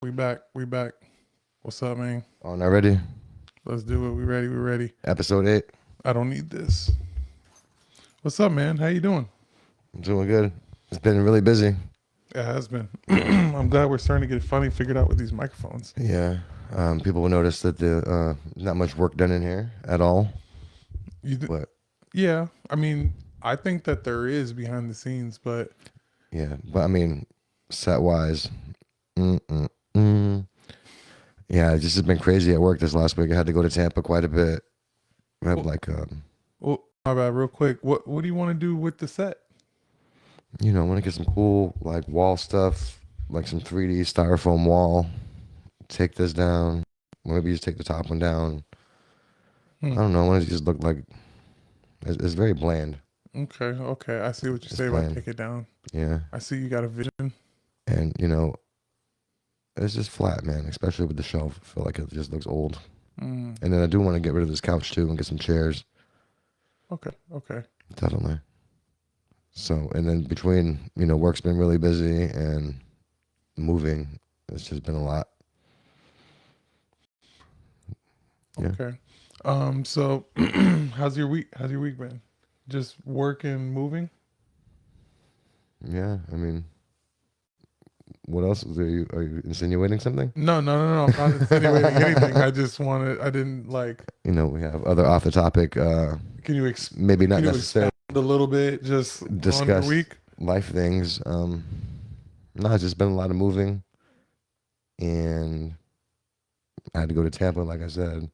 We back. We back. What's up, man? On already? Let's do it. We ready. We ready. Episode 8. I don't need this. What's up, man? How you doing? I'm doing good. It's been really busy. It has been. I'm glad we're starting to get funny figured out with these microphones. Yeah. People will notice that the not much work done in here at all. You th- But yeah. I mean, I think that there is behind the scenes, but yeah, but I mean, set wise, mm, mm, mm. Yeah, it just has been crazy at work this last week. I had to go to Tampa quite a bit. I have my bad. Real quick, what do you want to do with the set? I want to get some cool like wall stuff, like some 3D styrofoam wall. Take this down. Maybe just take the top one down. I Hmm. don't know. I want to just look like it's very bland. Okay. Okay. I see what you It's say about bland. take it down. Yeah. I see you got a vision. And it's just flat, man. Especially with the shelf, I feel like it just looks old. Mm. And then I do want to get rid of this couch too and get some chairs. Okay. Okay. Definitely. So, and then between work's been really busy and moving, it's just been a lot. Yeah. Okay. So how's your week? How's your week been? Just working, moving? Yeah. I mean, what else are you insinuating something? No, no, no, no. I'm not insinuating anything. I just wanted. I didn't like. We have other off the topic, Can you maybe not can you necessarily expound a little bit just on your discuss week? life things. No, it's just been a lot of moving, and I had to go to Tampa, like I said,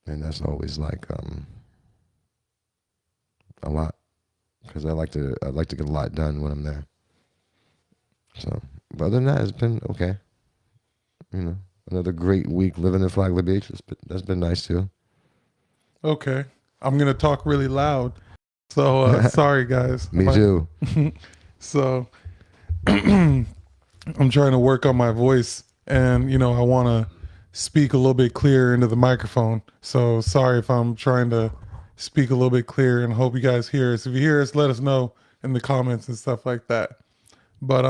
and that's always like a lot because I like to get a lot done when I'm there. So, but other than that, it's been okay. Another great week living in Flagler Beach. That's been nice too. Okay. I'm gonna talk really loud. So sorry, guys. Me too. So I'm trying to work on my voice, and I want to speak a little bit clearer into the microphone. So sorry if I'm trying to speak a little bit clearer, and hope you guys hear us. If you hear us, let us know in the comments and stuff like that. But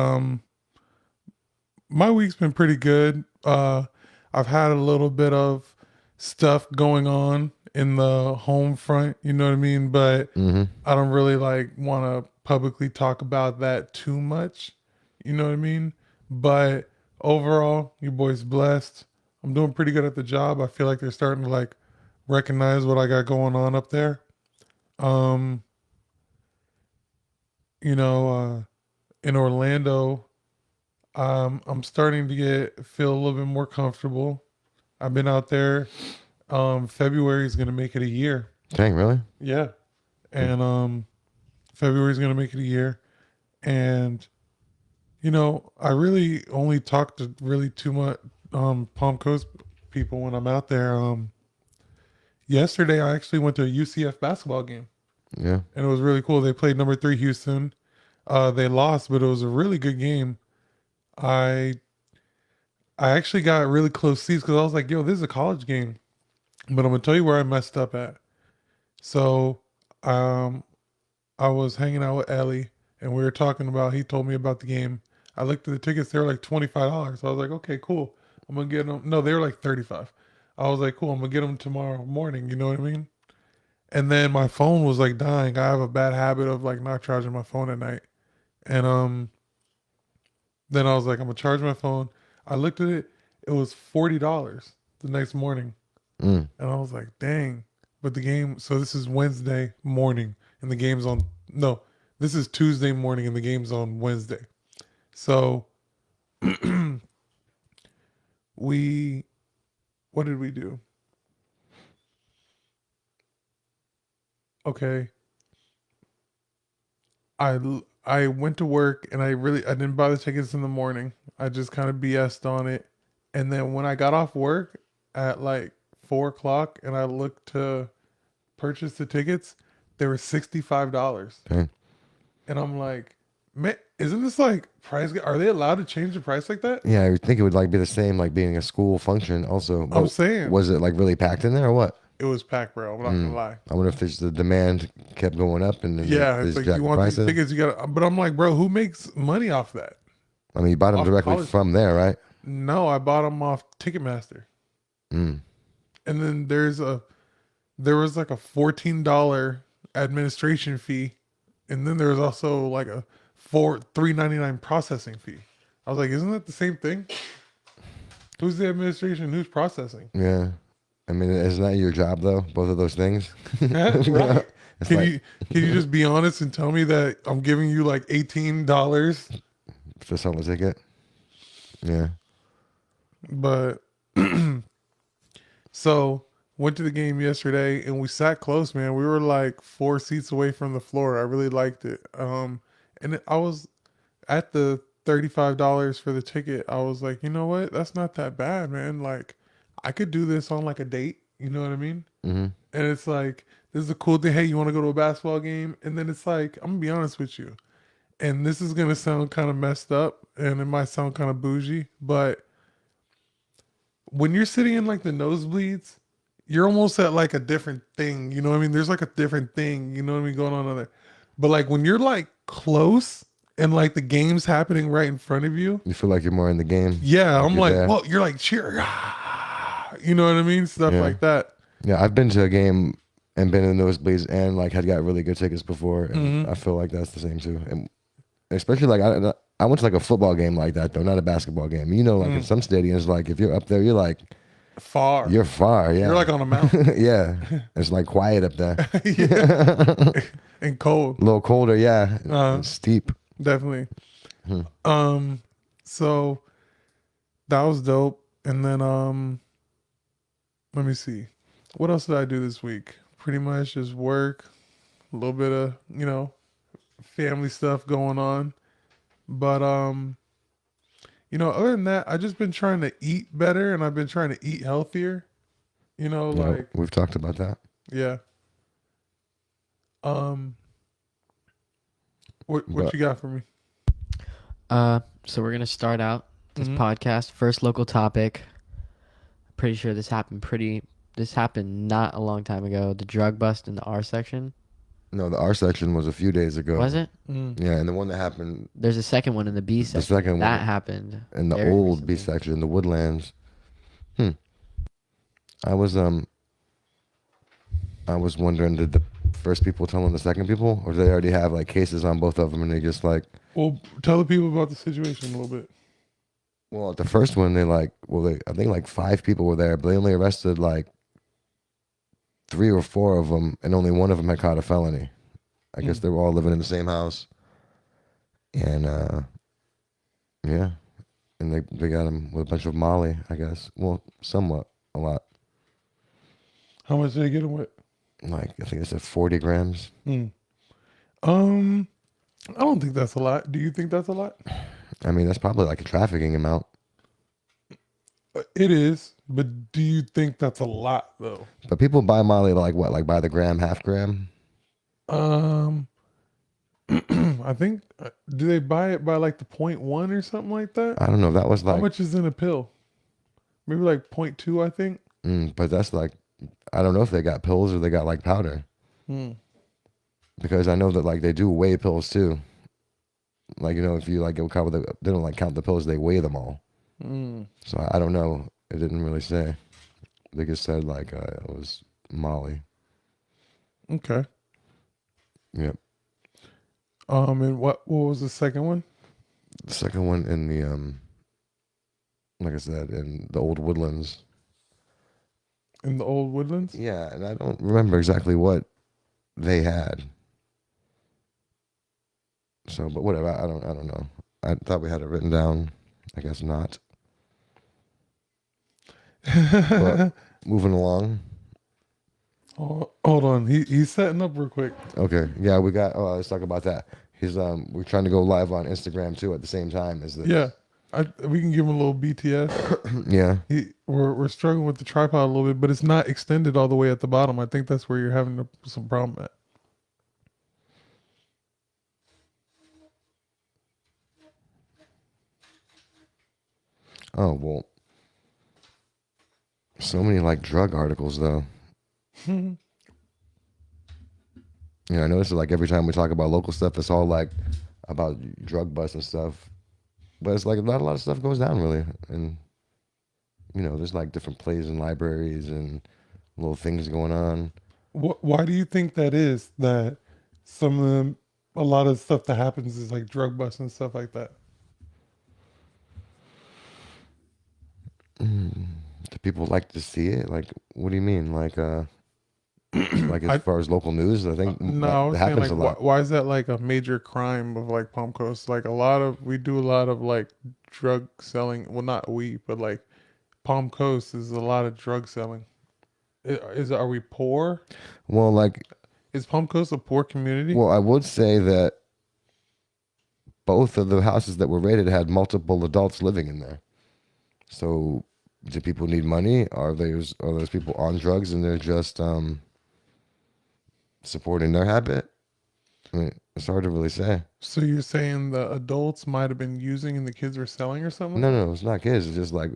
my week's been pretty good. I've had a little bit of stuff going on in the home front, you know what I mean? But hmm I don't really like want to publicly talk about that too much, you know what I mean? But overall, your boy's blessed. I'm doing pretty good at the job. I feel like they're starting to like recognize what I got going on up there. Um, in Orlando, I'm starting to feel a little bit more comfortable. I've been out there. February is gonna make it a year. Dang, really? Yeah, and February is gonna make it a year. And I really only talk to really too much Palm Coast people when I'm out there. Yesterday I actually went to a UCF basketball game, Yeah. and it was really cool. They played number 3 Houston. They lost, but it was a really good game. I I actually got really close seats because I was like, "Yo, this is a college game." But I'm gonna tell you where I messed up at. So, um, I was hanging out with Ellie, and we were talking about. He told me about the game. I looked at the tickets; they were like $25. I was like, "Okay, cool. I'm gonna get them." No, they were like 35. I was like, "Cool. I'm gonna get them tomorrow morning." You know what I mean? And then my phone was like dying. I have a bad habit of like not charging my phone at night. And then I was like, "I'm gonna charge my phone." I looked at it; it was $40 the next morning. Mm. And I was like, dang. But the game, so this is Wednesday morning and the game's on, no, this is Tuesday morning and the game's on Wednesday. So we, what did we do? Okay. I went to work and I didn't buy the tickets in the morning. I just kind of BS'd on it. And then when I got off work at like 4 o'clock and I looked to purchase the tickets, they were $65. Dang. And I'm like, man, isn't this like price? Are they allowed to change the price like that? Yeah, I would think it would like be the same like being a school function also. I'm But saying was it like really packed in there or what? it was packed, bro. I'm not gonna lie. I wonder if there's the demand kept going up and then Yeah, they it's just like you jacked the want these prices. tickets, you gotta. But I'm like, bro, who makes money off that? I mean, you bought them off directly college. from there, right? No, I bought them off Ticketmaster, Mm. and then there was like a $14 administration fee, and then there was also like a $3.99 processing fee. I was like, isn't that the same thing? Who's the administration? Who's processing? Yeah. I mean, isn't that your job though? Both of those things. Right. It's Can like you can you just be honest and tell me that I'm giving you like $18? for selling a ticket. Yeah. But so went to the game yesterday and we sat close, man. We were like 4 seats away from the floor. I really liked it. I was at the $35 for the ticket. I was like, you know what? That's not that bad, man. Like, I could do this on like a date. You know what I mean? Mm-hmm. And it's like, this is a cool thing. Hey, you want to go to a basketball game? And then it's like, I'm gonna be honest with you. And this is gonna sound kind of messed up, and it might sound kind of bougie, but when you're sitting in like the nosebleeds, you're almost at like a different thing. You know what I mean? There's like a different thing, you know what I mean, going on there. But like when you're like close and like the game's happening right in front of you, You feel like you're more in the game. yeah, Like I'm you're like, there. well, you're like cheer, you know what I mean? Stuff Yeah. like that. Yeah, I've been to a game and been in the nosebleeds and like had got really good tickets before, and I feel like that's the same too. And especially like I went to like a football game like that though, not a basketball game. You know, like in some stadiums, like if you're up there, Far. you're far. Yeah, You're like on a mountain. yeah, it's like quiet up there. Yeah. And cold. A little colder, yeah, and steep. Definitely. So that was dope. And then let me see. What else did I do this week? Pretty much just work, a little bit of, family stuff going on. But other than that, I just been trying to eat better and I've been trying to eat healthier. Yeah, we've talked about that. Yeah. Um what But you got for me? So we're gonna start out this Mhm. podcast. First local topic. Pretty sure this happened not a long time ago. The drug bust in the R section. no, the R section was a few days ago. Was it? Yeah, and the one that happened There's a second one in the B section. second that one happened in the very old B recently. section, the Woodlands. I was wondering, did the first people tell on the second people, or do they already have like cases on both of them, and they just like, Well, tell the people about the situation a little bit. well, at the first one I think like 5 people were there, but they only arrested like 3 or 4 of them, and only one of them had caught a felony. I guess they were all living in the same house, and yeah, and they got him with a bunch of Molly, I guess. Well, somewhat, a lot. How much did they get them with? Like I think they said 40 grams. I don't think that's a lot. Do you think that's a lot? I mean, that's probably like a trafficking amount. It is, but do you think that's a lot though? But people buy Molly like what? Like by the gram, half gram? Um, I think do they buy it by like the 0.1 or something like that? I don't know. That was How like, much is in a pill? Maybe like 0.2, I think. but that's like, I don't know if they got pills or they got like powder. Because I know that like they do weigh pills too. Like, if you like go count they don't like count the pills, they weigh them all. So I don't know. It didn't really say. They just said like it was Molly. Okay. Yep. And what was the second one? The second one in the like I said, in the old Woodlands. In the old Woodlands? Yeah, and I don't remember exactly what they had. So, but whatever. I don't know. I thought we had it written down. I guess not. But moving along. Oh, hold on. He's setting up real quick. Okay. Yeah, we got. Let's talk about that. He's we're trying to go live on Instagram too at the same time as this. Yeah. We can give him a little BTS. Yeah. We're struggling with the tripod a little bit, but it's not extended all the way at the bottom. I think that's where you're having some problem at. Oh well. So many like drug articles though. I notice like every time we talk about local stuff, it's all like about drug busts and stuff. But it's like not a lot of stuff goes down really, and there's like different plays in libraries and little things going on. Why do you think that is? That some of them, a lot of stuff that happens is like drug busts and stuff like that. Do people like to see it? Like, what do you mean? Like, like as I far as local news, I think no, that I was saying happens like a lot. why is that like a major crime of like Palm Coast? Like we do a lot of like drug selling. Well, not we, but like Palm Coast is a lot of drug selling. Are we poor? Well, like, Is Palm Coast a poor community? well, I would say that both of the houses that were raided had multiple adults living in there. So, do people need money? Are those people on drugs and they're just supporting their habit? I mean, it's hard to really say. So you're saying the adults might have been using and the kids were selling or something No, like no, it's not kids. It's just like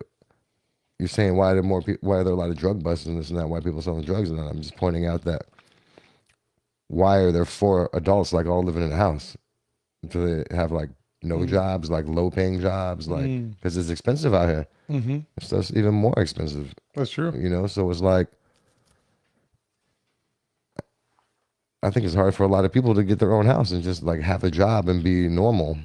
you're saying why are there more why are there a lot of drug busts and this and that? Why people selling drugs and that? I'm just pointing out that why are there four adults like all living in a house? Do they have like no that? jobs, like low paying jobs, like because it's expensive out here. Mm-hmm. Stuff's even more expensive, That's true. So it's like I think it's hard for a lot of people to get their own house and just like have a job and be normal.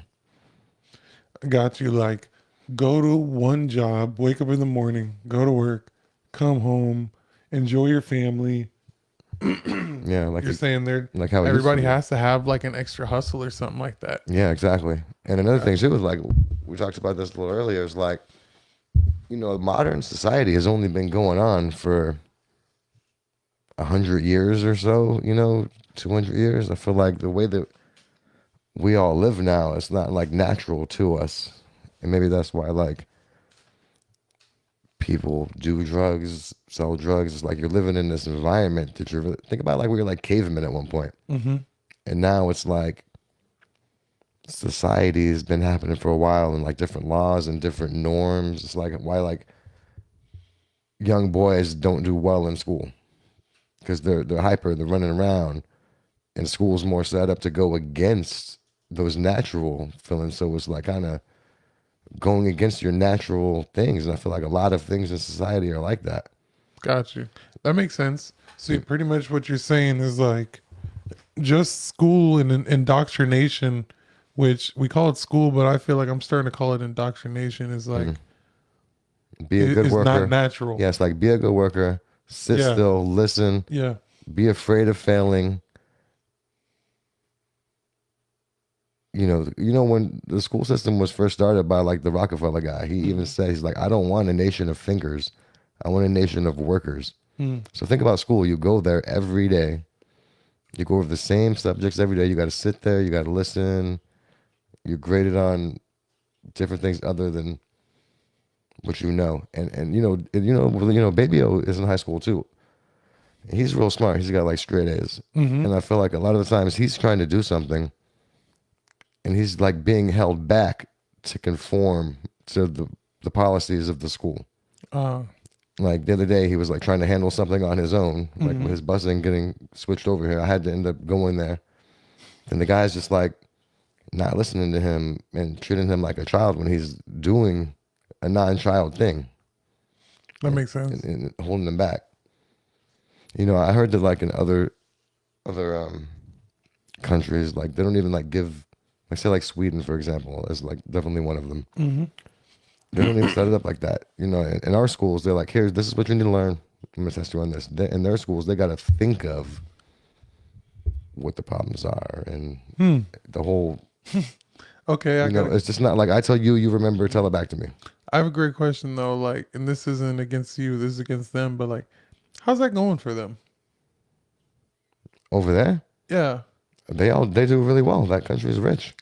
Got you. Like, go to one job, wake up in the morning, go to work, come home, enjoy your family. Yeah, like You're saying there, like how it used to everybody be. has to have like an extra hustle or something like that. Yeah, exactly. And another thing too is like we talked about this a little earlier. Is like modern society has only been going on for 100 years or so. 200 years. I feel like the way that we all live now, it's not like natural to us, and maybe that's why like people do drugs, sell drugs. It's like you're living in this environment that you're think about like we were like cavemen at one point, Mm-hmm. and now it's like society has been happening for a while and like different laws and different norms. It's like why like young boys don't do well in school because they're hyper, they're running around, and school's more set up to go against those natural feelings. So it's like kind of going against your natural things, and I feel like a lot of things in society are like that. Got you. That makes sense. So pretty much what you're saying is like just school and indoctrination, which we call it school, but I feel like I'm starting to call it indoctrination. Is like Be a good is not worker. natural. Yeah, it's like be a good worker, sit Yeah. still, listen, Yeah. be afraid of failing. When the school system was first started by like the Rockefeller guy, he even said, he's like, I don't want a nation of thinkers. I want a nation of workers. So think about school. You go there every day. You go over the same subjects every day. You got to sit there. You got to listen. You're graded on different things other than what you know. And Baby O is in high school too. He's real smart. He's got like straight A's. And I feel like a lot of the times he's trying to do something and he's like being held back to conform to the policies of the school. Like the other day, he was like trying to handle something on his own, like with his busing getting switched over here. I had to end up going there. And the guy's just like not listening to him and treating him like a child when he's doing a non-child thing. That makes sense. And holding him back. I heard that like in other countries, like they don't even like give, like say like Sweden, for example, is like definitely one of them. They don't even set it up like that. In our schools, they're like, here, this is what you need to learn. I'm gonna test you on this. In their schools, they got to think of what the problems are and the whole. Okay, It's just not like I tell you, you remember, tell it back to me. I have a great question though. Like, and this isn't against you. This is against them. But like, how's that going for them? Over there, Yeah. they do really well. That country is rich.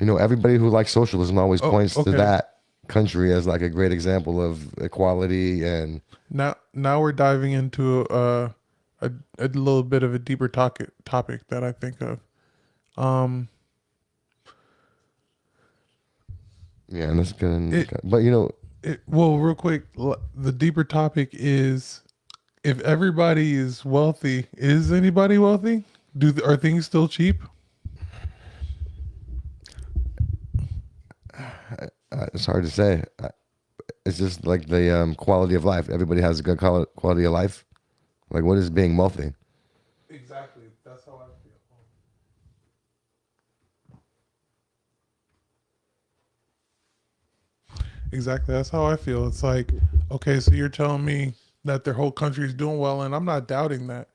Everybody who likes socialism always points to that country as like a great example of equality and. Now we're diving into a little bit of a deeper topic that I think of. Yeah, and that's good. But Well, real quick, the deeper topic is if everybody is wealthy, is anybody wealthy? Are things still cheap? It's hard to say. It's just like the quality of life. Everybody has a good quality of life. Like, what is being wealthy? Exactly. That's how I feel. Exactly. That's how I feel. It's like, okay, so you're telling me that their whole country is doing well, and I'm not doubting that.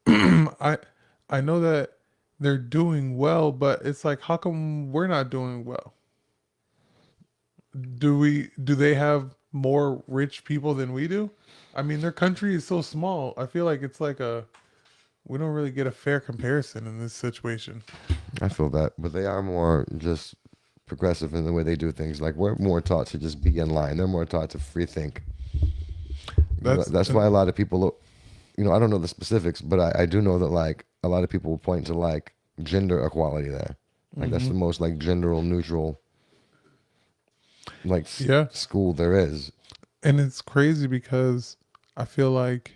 I I know that they're doing well, but it's like, how come we're not doing well? Do they have more rich people than we do? I mean, their country is so small. I feel like it's like a we don't really get a fair comparison in this situation. I feel that, but they are more just progressive in the way they do things. Like we're more taught to just be in line. They're more taught to free think. That's That's why a lot of people, I don't know the specifics, but I do know that like a lot of people will point to like gender equality there. Like that's the most like gender neutral like yeah. school there is. And it's crazy because I feel like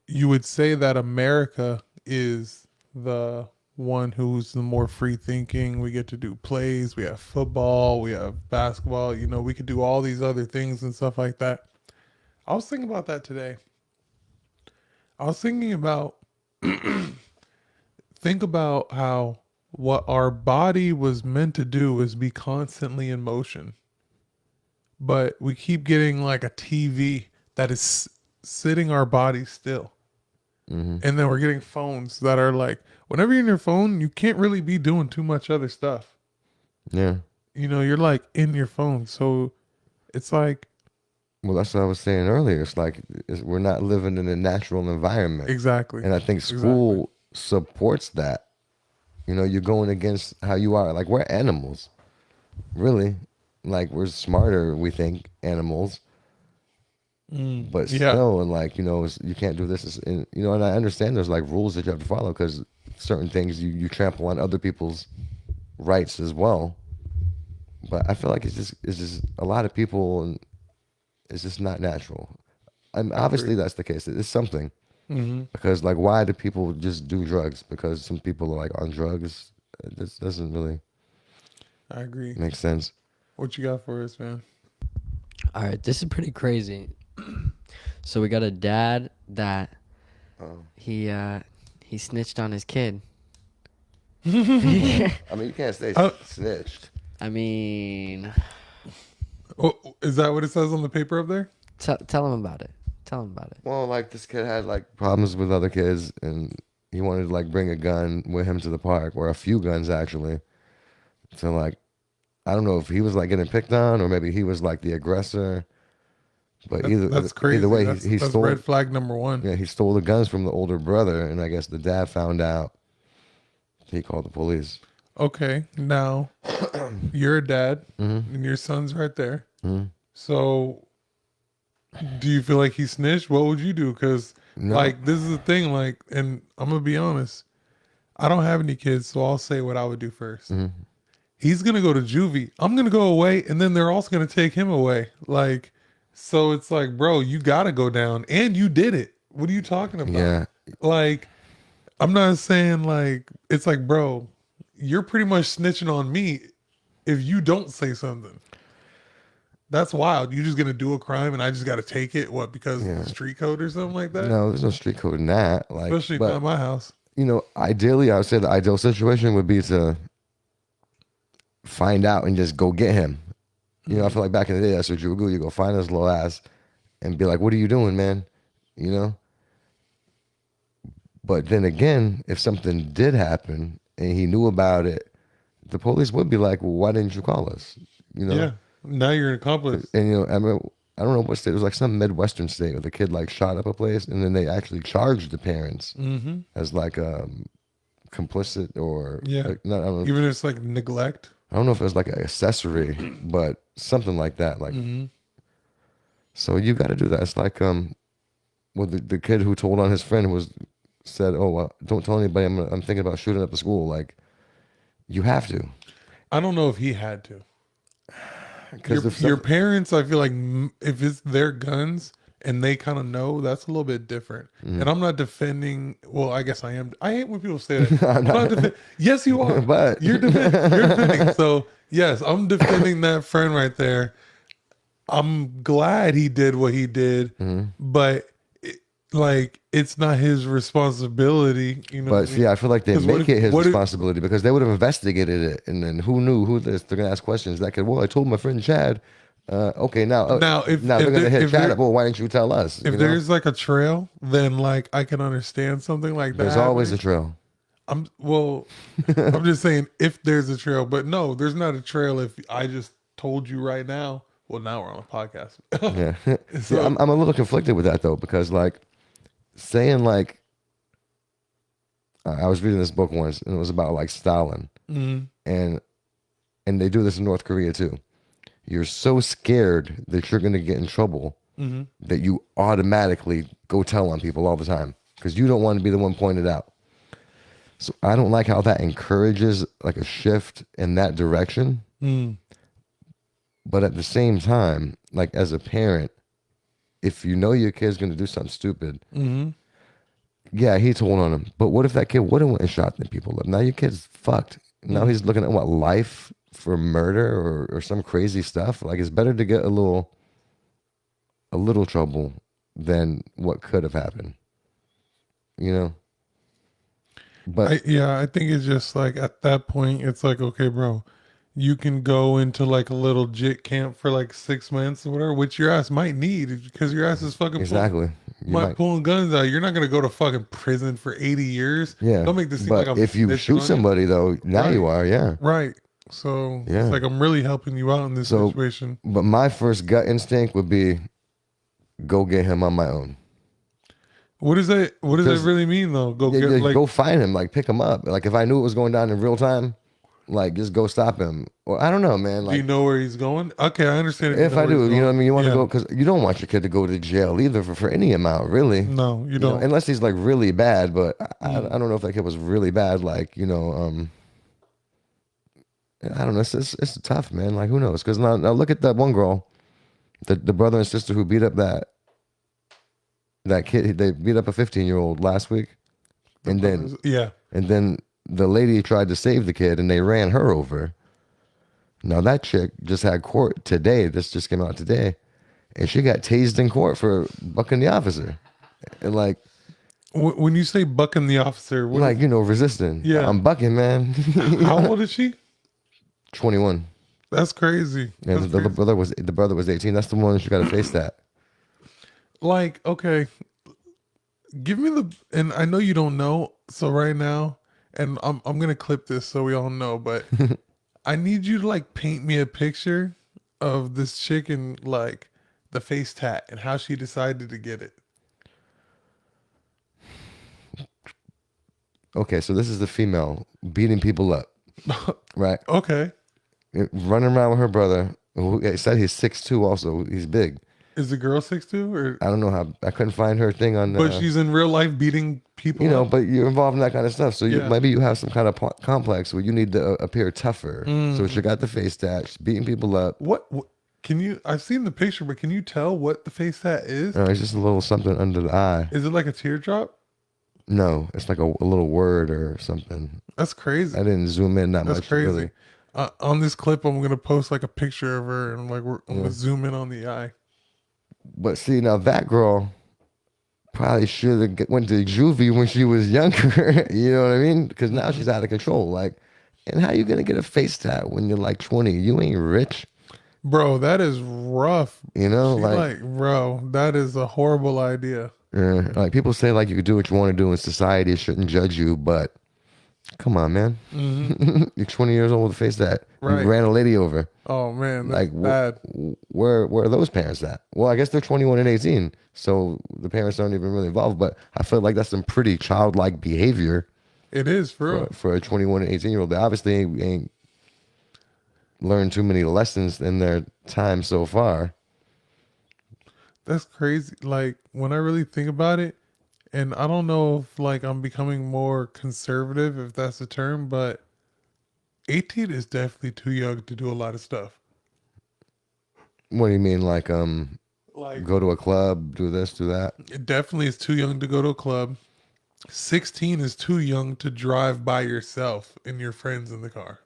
you would say that America is the one who's the more free thinking. We get to do plays, we have football, we have basketball, we could do all these other things and stuff like that. I was thinking about that today. I was thinking about think about how what our body was meant to do is be constantly in motion. But we keep getting like a TV that is sitting our body still. Hmm. And then we're getting phones that are like, whenever you're in your phone, you can't really be doing too much other stuff. Yeah. You're like in your phone. So it's like, Well, that's what I was saying earlier. It's like we're not living in a natural environment. exactly. And I think school supports that. You're going against how you are. Like, we're animals, really. Like, we're smarter, we think, animals. But Yeah. still, and like, you can't do this. And I understand there's like rules that you have to follow because certain things you trample on other people's rights as well. But I feel like it's just a lot of people, and it's just not natural. And obviously that's the case. It's something. Hmm. Because like, why do people just do drugs? Because some people are like on drugs. This doesn't really I agree. make sense. What you got for us, man? All right, this is pretty crazy. So we got a dad that Oh. he snitched on his kid. I mean, you can't stay Uh, snitched. I mean, Oh, is that what it says on the paper up there? tell him about it. Tell him about it. Well, like this kid had like problems with other kids, and he wanted to like bring a gun with him to the park, or a few guns actually. So like, I don't know if he was like getting picked on, or maybe he was like the aggressor. But That's crazy. either way, That's he stole. red flag number one. Yeah, he stole the guns from the older brother, and I guess the dad found out. He called the police. Okay, now you're a dad, Mm-hmm. and your son's right there. Mm-hmm. So, do you feel like he snitched? What would you do? Because, No. like, this is the thing. Like, and I'm gonna be honest. I don't have any kids, so I'll say what I would do 1st. Mm-hmm. He's gonna go to juvie. I'm gonna go away, and then they're also gonna take him away. Like, so it's like, bro, you gotta go down, and you did it. What are you talking about? Yeah. Like, I'm not saying like it's like, bro, you're pretty much snitching on me if you don't say something. That's wild. You're just gonna do a crime and I just gotta take it. What, because of Yeah. the street code or something like that? No, there's no street code in that. Like, Especially but not my house. ideally, I would say the ideal situation would be to find out and just go get him. I feel like back in the day, that's what you would do. You go find his little ass and be like, "What are you doing, man?" You know. But then again, if something did happen and he knew about it, the police would be like, "Well, why didn't you call us?" Yeah. Now you're an accomplice. And I don't know what state. It was like some Midwestern state where the kid like shot up a place, and then they actually charged the parents Mm-hmm. as like complicit or Yeah. like, no, Even if it's like neglect. I don't know if it was like an accessory, but something like that. Like, Mm-hmm. so you got to do that. It's like well, the kid who told on his friend said, "Oh, well, don't tell anybody. I'm thinking about shooting up the school." Like, you have to, I don't know if he had to. because Your parents, I feel like if it's their guns and they kind of know, that's a little bit different. Mm. And I'm not defending. Well, I guess I am. I hate when people say that. I'm I'm not not, yes, you are. but You're defending. So yes, I'm defending that friend right there. I'm glad he did what he did, but like it's not his responsibility. You know what But I mean? see, I feel like they 'Cause what make if- it his what if- responsibility because they would have investigated it, and then who knew who this? They're gonna ask questions like, "Well, I told my friend Chad." Okay, now Now, if they're gonna there- hit if Chad there- up. Well, why didn't you tell us? if You know? there's like a trail, then like I can understand something like that. There's always a happening. trail. I'm I'm just saying if there's a trail, but no, there's not a trail. If I just told you right now, well, now we're on a podcast. Yeah. See, So- I'm a little conflicted with that though because like saying like I was reading this book once and it was about like Stalin Mhm. and they do this in North Korea too. You're so scared that you're gonna get in trouble Mhm. that you automatically go tell on people all the time because you don't want to be the one pointed out. So I don't like how that encourages like a shift in that direction. Mm. But at the same time, like as a parent, if you know your kid's gonna do something stupid, Mhm. yeah, he told on him. But what if that kid would have went and shot the people up? Now your kid's fucked. Now he's looking at what, life for murder or some crazy stuff. Like it's better to get a little trouble than what could have happened. You know? But I think it's just like at that point, it's like, okay, bro, you can go into like a little jit camp for like 6 months or whatever, which your ass might need because your ass is fucking exactly. You might, pulling guns out. You're not gonna go to fucking prison for 80 years. yeah. Don't make this seem but like I'm if you snitching shoot on you. somebody though, now you Right. are, yeah. Right. So Yeah. it's like I'm really helping you out in this So- situation. But my first gut instinct would be go get him on my own. What does that Just- really mean though? Go Yeah, get yeah, like go find him, like pick him up. Like if I knew it was going down in real time, like just go stop him. Or I don't know, man. do Like you know where he's going? Okay, I understand if I where do, he's you know what I going. mean. You want to Yeah. go because you don't want your kid to go to jail either for any amount, really. No, you You know, don't. unless he's like really bad. But I don't know if that kid was really bad. Like I don't know. It's tough, man. Like who knows? Because now look at that one girl, the brother and sister who beat up that kid. They beat up a 15-year-old last week, and then Yeah. the lady tried to save the kid and they ran her over. Now that chick just had court today. This just came out today. And she got tased in court for bucking the officer. And like, When you say bucking the officer, what like, resisting. Yeah. I'm bucking, man. how old is she? 21. That's crazy. And That's the crazy. brother was 18. That's the one she got to face that. Like, okay, give me and I know you don't know, so right now, and I'm gonna clip this so we all know, but I need you to like paint me a picture of this chick and like the face tat and how she decided to get it. Okay, so this is the female beating people up, right? Okay, Running around with her brother, who said he's 6'2", also. He's big. is the girl 6'2" or? I don't know how, I couldn't find her thing on But she's in real life beating people. you know, up? but you're involved in that kind of stuff. So Yeah. maybe you have some kind of complex where you need to appear tougher. So she got the face tat, she's beating people up. What can you? I've seen the picture, but can you tell what the face tat is? It's just a little something under the eye. Is it like a teardrop? No, it's like a little word or something. That's crazy. I didn't zoom in that That's much. crazy. Really. On this clip, I'm gonna post like a picture of her and like I'm gonna zoom in on the eye. But see, now that girl probably should have went to juvie when she was younger. You know what I mean? Because now she's out of control. Like, and how you gonna get a face tat when you're like 20? You ain't rich. Bro, that is rough. You know, She like, bro, that is a horrible idea. like people say, like you can do what you want to do, and society shouldn't judge you. But come on, man, you're 20 years old with a face that Right. you ran a lady over. Oh man, that's Like, bad. where are those parents at? Well, I guess they're 21 and 18, so the parents aren't even really involved. But I feel like that's some pretty childlike behavior It is for real. for a 21 and 18-year-old. They obviously ain't learned too many lessons in their time so far. That's crazy. Like when I really think about it, and I don't know if like I'm becoming more conservative, if that's the term, but 18 is definitely too young to do a lot of stuff. What do you mean, like Like, Go to a club, do this, do that. it definitely is too young to go to a club. 16 is too young to drive by yourself and your friends in the car.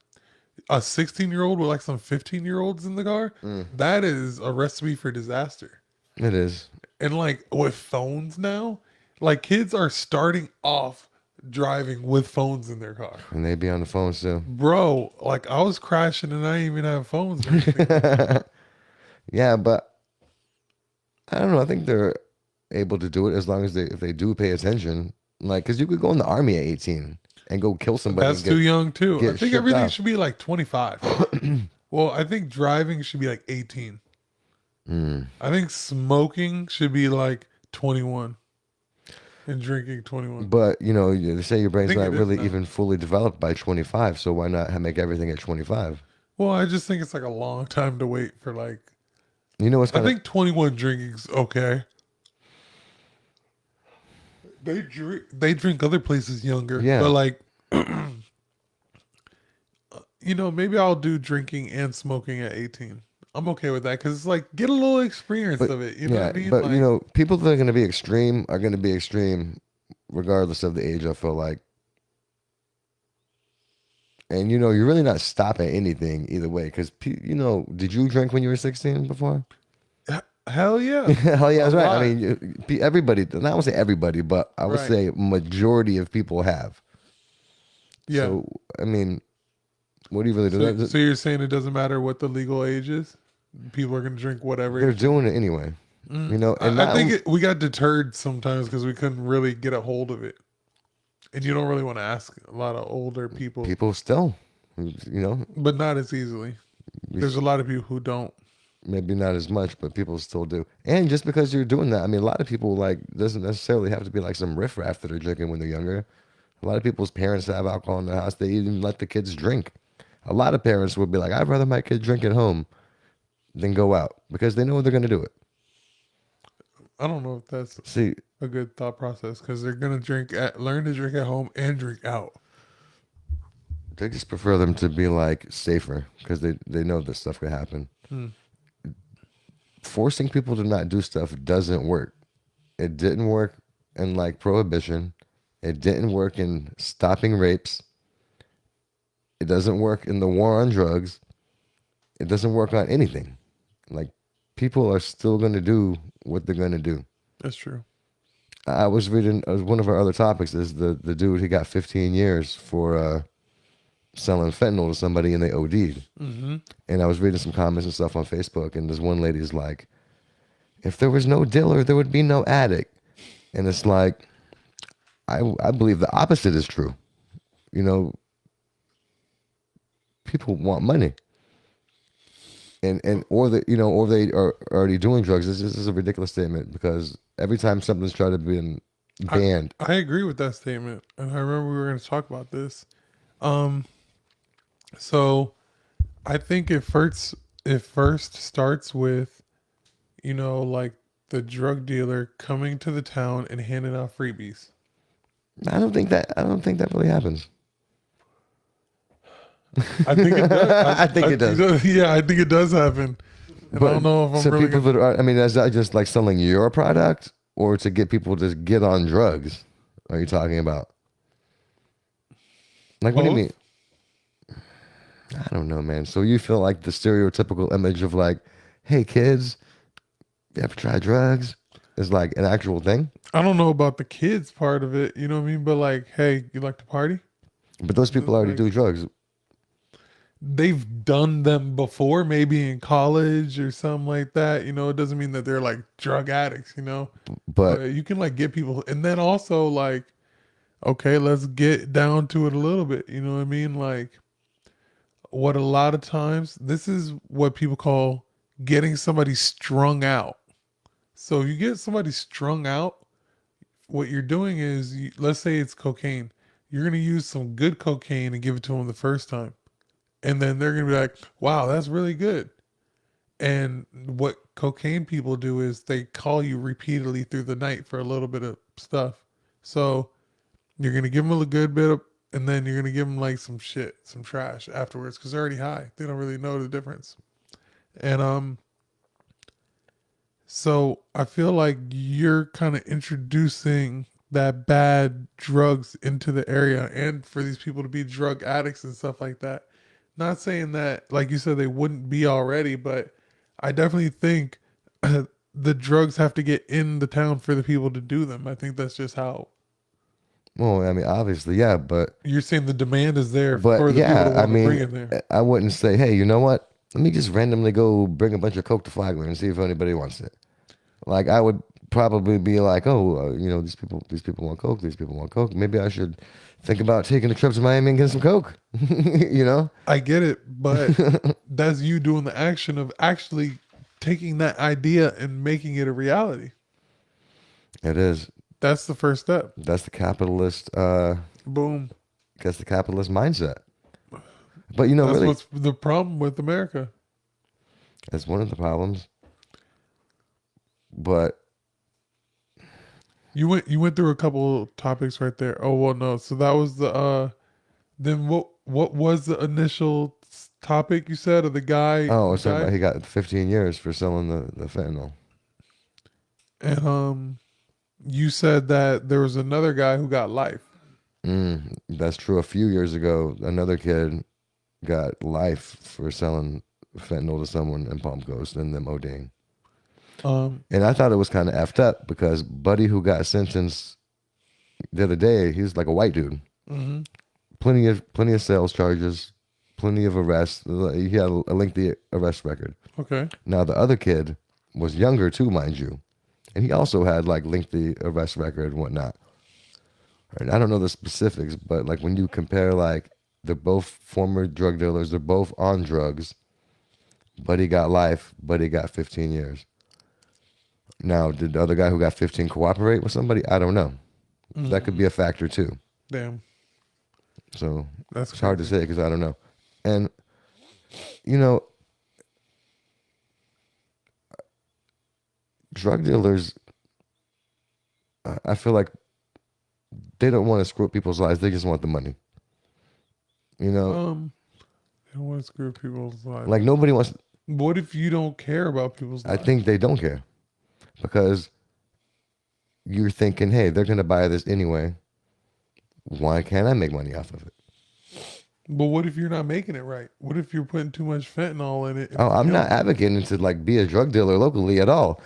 A 16-year-old with like some 15-year-olds in the car, that is a recipe for disaster. It is. And like with phones now, like kids are starting off driving with phones in their car. And they be on the phone still. Bro, like I was crashing and I didn't even have phones or anything. Yeah, but I don't know. I think they're able to do it as long as if they do pay attention. Like, because you could go in the army at 18 and go kill somebody. That's And too young too. I get think shipped everything off. should be like 25. Well, I think driving should be like 18. I think smoking should be like 21 and drinking 21. But they say your brain's think not it is really now. even fully developed by 25. So why not make everything at 25? Well, I just think it's like a long time to wait for like. You know what's I kind of think 21 drinking's okay. They drink other places younger. Yeah. But like maybe I'll do drinking and smoking at 18. I'm okay with that because it's like get a little experience of it. You know what I mean? But Like, people that are going to be extreme are going to be extreme regardless of the age. I feel like, and you're really not stopping anything either way. Because did you drink when you were 16 before? hell yeah. Hell yeah, that's A right. lot. I mean, everybody. Not would say everybody, but I would Right. say majority of people have. Yeah. So I mean, what do you really do? So you're saying it doesn't matter what the legal age is? People are going to drink whatever. They're doing it anyway. And I think we got deterred sometimes because we couldn't really get a hold of it. And you don't really want to ask a lot of older people still, but not as easily. There's a lot of people who don't. maybe not as much, but people still do. And just because you're doing that, I mean, a lot of people like doesn't necessarily have to be like some riffraff that are drinking when they're younger. A lot of people's parents have alcohol in the house. They even let the kids drink. A lot of parents would be like, I'd rather my kid drink at home than go out because they know they're going to do it. I don't know if that's See, a good thought process because they're going to learn to drink at home and drink out. they just prefer them to be like safer because they know this stuff could happen. Forcing people to not do stuff doesn't work. It didn't work in like prohibition. It didn't work in stopping rapes. It doesn't work in the war on drugs. It doesn't work on anything. Like people are still going to do what they're going to do. That's true. I was reading one of our other topics is the dude he got 15 years for selling fentanyl to somebody and they OD'd. And I was reading some comments and stuff on Facebook, and this one lady's like, if there was no dealer, there would be no addict. And it's like, I believe the opposite is true. People want money. Or they are already doing drugs. This is a ridiculous statement because every time something's tried to be banned. I agree with that statement. And I remember we were going to talk about this. So I think it first starts with, like the drug dealer coming to the town and handing out freebies. I don't think that really happens. I think it does. I think it does. Yeah, I think it does happen. And I don't know if I'm so really people that are, I mean, is that just like selling your product or to get people to get on drugs? Are you talking about? Like, what do you mean? I don't know, man. So you feel like the stereotypical image of like, hey, kids, you ever try drugs? Is like an actual thing? I don't know about the kids part of it, you know what I mean? But like, hey, you like to party? But those people already do drugs. They've done them before, maybe in college or something like that. It doesn't mean that they're like drug addicts, But you can like get people, and then also like, okay, let's get down to it a little bit. You know what I mean? Like, what a lot of times, this is what people call getting somebody strung out. So if you get somebody strung out, what you're doing is, let's say it's cocaine. You're going to use some good cocaine and give it to them the first time. And then they're going to be like, wow, that's really good. And what cocaine people do is they call you repeatedly through the night for a little bit of stuff. So you're going to give them a good bit of, and then you're going to give them like some shit, some trash afterwards because they're already high. They don't really know the difference. And So I feel like you're kind of introducing that bad drugs into the area and for these people to be drug addicts and stuff like that. Not saying that, like you said, they wouldn't be already, but I definitely think the drugs have to get in the town for the people to do them. I think that's just how Well, I mean, obviously, yeah, you're saying the demand is there but for the people to yeah, I want to bring mean, it there. I wouldn't say, hey, you know what? Let me just randomly go bring a bunch of coke to Flagler and see if anybody wants it. Like, I would probably be like, oh, these people want coke. These people want coke. Maybe I should think about taking a trip to Miami and getting some coke. you know? I get it, but that's you doing the action of actually taking that idea and making it a reality. It is. That's the first step. That's the capitalist. Boom. That's the capitalist mindset. But That's really, what's the problem with America. that's one of the problems. But You went through a couple topics right there. Oh well, no. So that was the then what was the initial topic you said of the guy oh, who it's talking about died? he got 15 years for selling the fentanyl. And you said that there was another guy who got life. That's true. A few years ago, another kid got life for selling fentanyl to someone in Palm Coast and them ODing. Um And I thought it was kind of effed up because Buddy, who got sentenced the other day, he was like a white dude. mhm. Plenty of sales charges, plenty of arrests. He had a lengthy arrest record. Okay. Now the other kid was younger too, mind you, and he also had like lengthy arrest record and whatnot. And I don't know the specifics, but like when you compare, like they're both former drug dealers, they're both on drugs. Buddy got life, Buddy got 15 years. Now, did the other guy who got 15 cooperate with somebody? I don't know. That could be a factor too. Damn. So That's it's hard to crazy. say because I don't know. And you know, drug dealers, I feel like they don't want to screw up people's lives. They just want the money. You know, I don't want to screw up people's lives. like nobody wants. What if you don't care about people's I lives? think they don't care because you're thinking, hey, they're gonna buy this anyway. Why can't I make money off of it? But what if you're not making it right? What if you're putting too much fentanyl in it? Oh, I'm You not advocating to like be a drug dealer locally at all.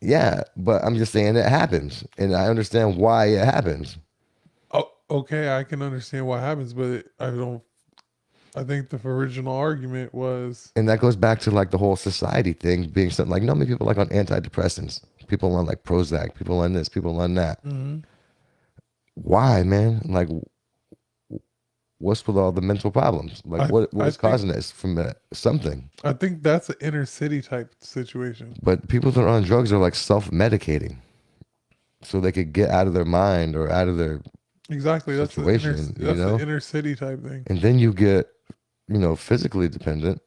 Yeah, but I'm just saying it happens, and I understand why it happens. Oh, okay, I can understand what happens, but I don't. I think the original argument was And that goes back to like the whole society thing being something like, no, many people like on antidepressants, people on like Prozac, people on this, people on that. Why, man? Like, what's with all the mental problems? Like, I. what I is think. causing this from something? I think that's an inner city type situation. But people that are on drugs are like self-medicating, so they could get out of their mind or out of their Exactly. That's the inner. situation, That's the inner city type thing. And then you get, physically dependent,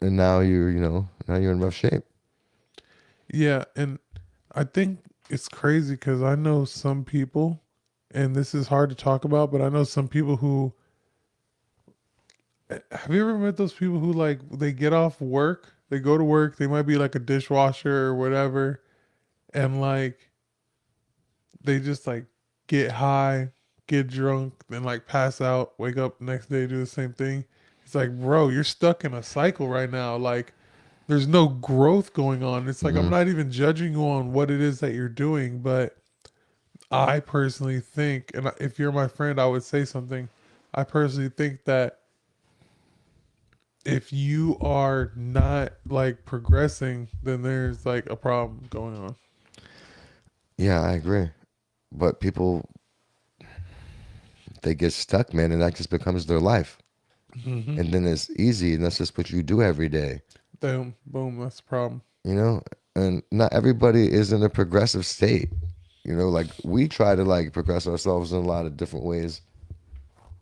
and now now you're in rough shape. Yeah, and I think it's crazy because I know some people, and this is hard to talk about, but I know some people who. Have you ever met those people who like they get off work, they go to work, they might be like a dishwasher or whatever, and like they just like get high, get drunk, then like pass out, wake up next day, do the same thing. It's like, bro, you're stuck in a cycle right now. Like there's no growth going on. It's like I'm not even judging you on what it is that you're doing, but I personally think, and if you're my friend, I would say something. I personally think that if you are not like progressing, then there's like a problem going on. Yeah, I agree. But people, they get stuck, man, and that just becomes their life. And then it's easy, and that's just what you do every day, Boom, boom, that's the problem. And not everybody is in a progressive state. Like we try to like progress ourselves in a lot of different ways.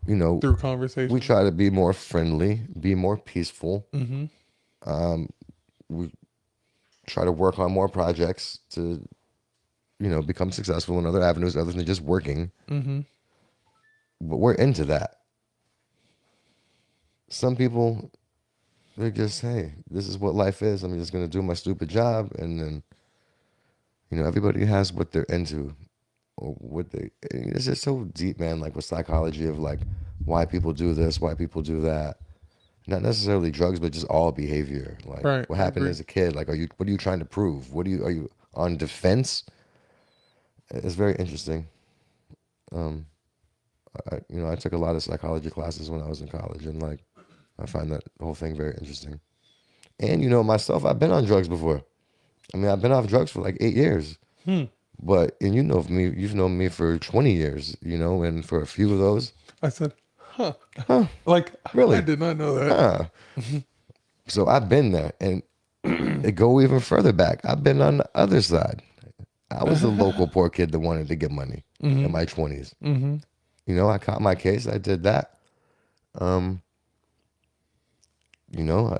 Through conversation. We try to be more friendly, be more peaceful. We try to work on more projects to, become successful in other avenues other than just working. But we're into that. Some people, They just, hey, this is what life is. I'm just gonna do my stupid job, and then everybody has what they're into, or what they. It's just so deep, man. Like with psychology of like why people do this, why people do that. Not necessarily drugs, but just all behavior. Like Right. what I happened agree. as a kid. Like, what are you trying to prove? Are you on defense? It's very interesting. Um, I took a lot of psychology classes when I was in college, and like, I find that whole thing very interesting. And myself, I've been on drugs before. I mean, I've been off drugs for like 8 years. Hmm. But and you know me, you've known me for 20 years, and for a few of those, I said, huh. huh, Like, I really, did not know that. huh. So I've been there, and it go even further back. I've been on the other side. I was the local poor kid that wanted to get money in Mm-hmm. my 20s. Mm-hmm. I caught my case. I did that. Um, you know, I,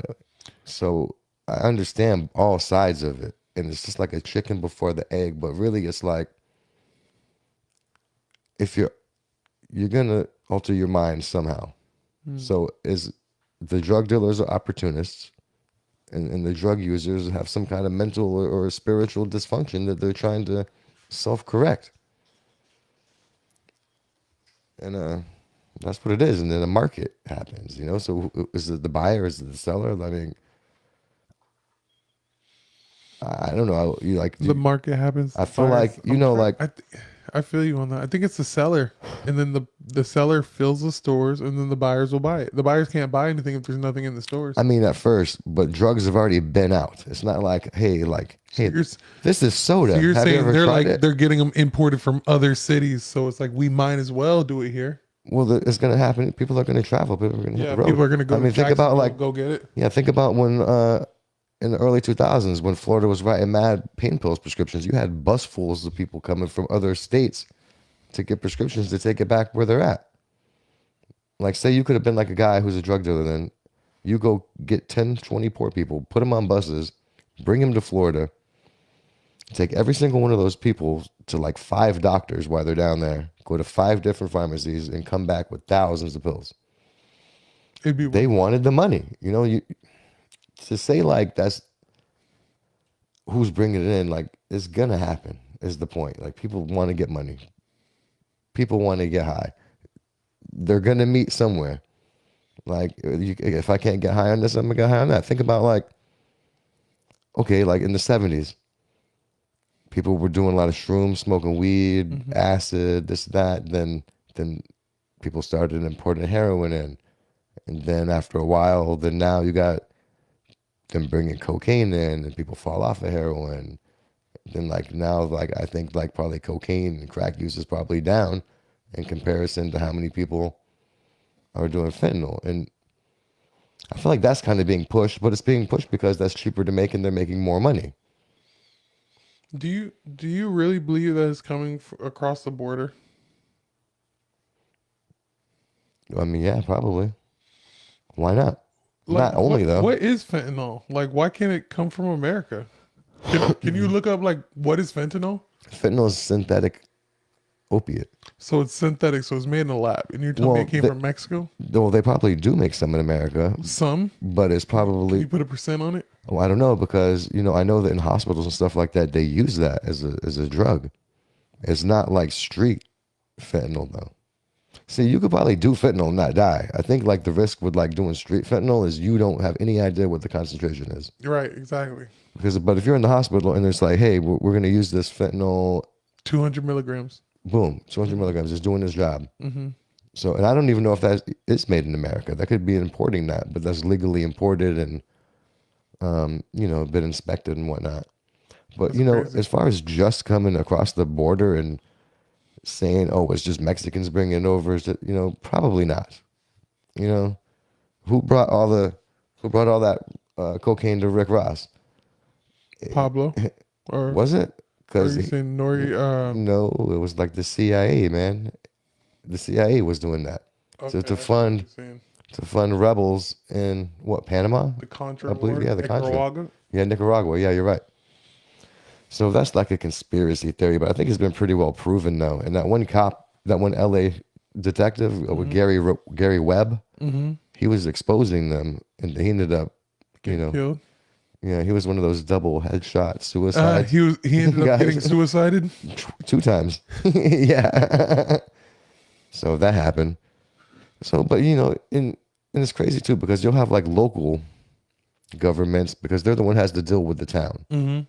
so I understand all sides of it, and it's just like a chicken before the egg. But really, it's like if you're gonna alter your mind somehow. So is the drug dealers are opportunists, and the drug users have some kind of mental or spiritual dysfunction that they're trying to self-correct, and that's what it is. And then a market happens, So is it the buyer? Is it the seller? I mean, I don't know. You like The market happens. I The feel buyers. like Like I feel you on that. I think it's the seller, and then the seller fills the stores, and then the buyers will buy it. The buyers can't buy anything if there's nothing in the stores. I mean at first, but drugs have already been out. It's not like hey, So you're, this is soda. so you're Have you saying ever they're tried like it? they're getting them imported from other cities, so it's like we might as well do it here. Well, it's going to happen. People are going to travel. People are going to hit Yeah, the road. people are gonna go. I mean, to think about Jacksonville, like, go get it. yeah, think about when in the early 2000s when Florida was writing mad pain pills prescriptions. You had busfuls of people coming from other states to get prescriptions to take it back where they're at. Like, say you could have been like a guy who's a drug dealer, then you go get 10, 20 poor people, put them on buses, bring them to Florida, take every single one of those people to like 5 doctors while they're down there, go to 5 different pharmacies, and come back with thousands of pills. It'd be They wanted the money. You to say like that's who's bringing it in, like it's gonna happen is the point. Like people want to get money. People want to get high. They're gonna meet somewhere. Like if I can't get high on this, I'm gonna get high on that. Think about like, okay, like in the 70s, people were doing a lot of shrooms, smoking weed, acid, this, that. Then people started importing heroin in. And then after a while, then now you got them bringing cocaine in and people fall off of heroin. Then like now, like I think like probably cocaine and crack use is probably down in comparison to how many people are doing fentanyl. And I feel like that's kind of being pushed, but it's being pushed because that's cheaper to make and they're making more money. Do you really believe that it's coming across the border? I mean, yeah, probably. Why not? Like Not only though. what is fentanyl? Like why can't it come from America? Can you look up like what is fentanyl? Fentanyl is synthetic opiate. So it's synthetic, so it's made in a lab, and you're telling me Well, it came from Mexico? Though they probably do make some in America, Some? but it's Can probably, you put a percent on it? oh, I don't know, because I know that in hospitals and stuff like that they use that as a drug. It's not like street fentanyl though. See, you could probably do fentanyl and not die. I think like the risk with like doing street fentanyl is you don't have any idea what the concentration is. Right, exactly. But if you're in the hospital and it's like, hey, we're going to use this fentanyl, 200 milligrams. boom, 200 milligrams is doing its job. Mm-hmm. So, and I don't even know if that is made in America. That could be importing that, but that's legally imported and, been inspected and whatnot. But, That's crazy. as far as just coming across the border and saying, oh, it's just Mexicans bringing it over, probably not. Who brought all that cocaine to Rick Ross? Pablo? Or Was it? are Because you saying Nori? no, it was like the CIA, man. The CIA was doing that Okay, to I see what fund you're saying. rebels in what, Panama? The Contra I believe, War? yeah, the Contra. Nicaragua? Yeah, Nicaragua. Yeah, you're right. So that's like a conspiracy theory, but I think it's been pretty well proven though. And that one cop, that one LA detective with Gary Webb, Mm-hmm. he was exposing them, and he ended up Get you know, killed. yeah, he was one of those double headshot suicides. He ended up Guys. getting suicided. 2 times. Yeah. So that happened. So, but and it's crazy too because you'll have like local governments because they're the one who has to deal with the town. Mm-hmm.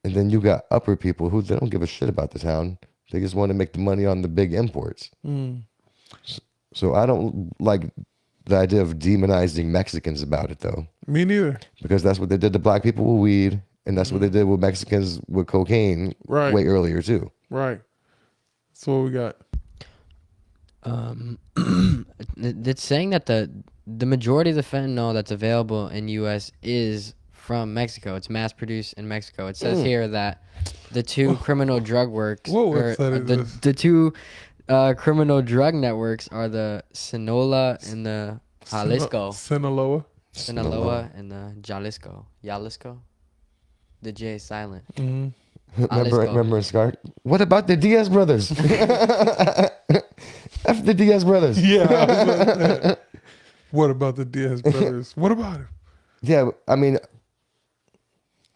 And then you got upper people who they don't give a shit about the town. They just want to make the money on the big imports. Mm. So I don't like the idea of demonizing Mexicans about it though, Me neither. because that's what they did to black people with weed, and that's what they did with Mexicans with cocaine Right. way earlier too. Right. That's what we got. It's saying that the majority of the fentanyl that's available in U.S. is from Mexico. It's mass produced in Mexico. It says here that the two criminal drug works, What or, website is this? the two criminal drug networks are the Sinaloa and the Jalisco. Sinaloa. Sinaloa and the Jalisco. The J is silent. Mm-hmm. Remember Scar? What about the Diaz brothers? F the Diaz brothers. Yeah. I was about to say. What about the Diaz brothers? What about it? Yeah, I mean,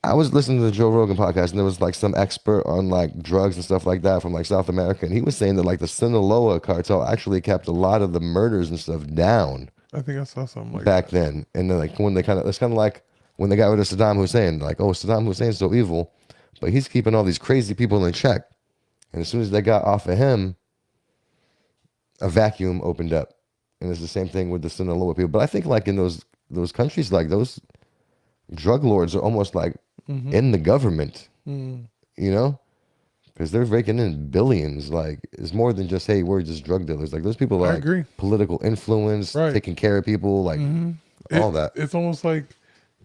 I was listening to the Joe Rogan podcast, and there was like some expert on like drugs and stuff like that from like South America, and he was saying that like the Sinaloa cartel actually kept a lot of the murders and stuff down I think I saw something like back then. And then like when they it's kind of like when they got rid of Saddam Hussein, like, oh, Saddam Hussein's so evil, but he's keeping all these crazy people in check. And as soon as they got off of him, a vacuum opened up. And it's the same thing with the Sinaloa people. But I think like in those countries, like those drug lords are almost like in the government, Mm. you know? Because they're raking in billions. Like, it's more than just, hey, we're just drug dealers. Like, those people I are like agree. political influence, Right. taking care of people, like all that. It's almost like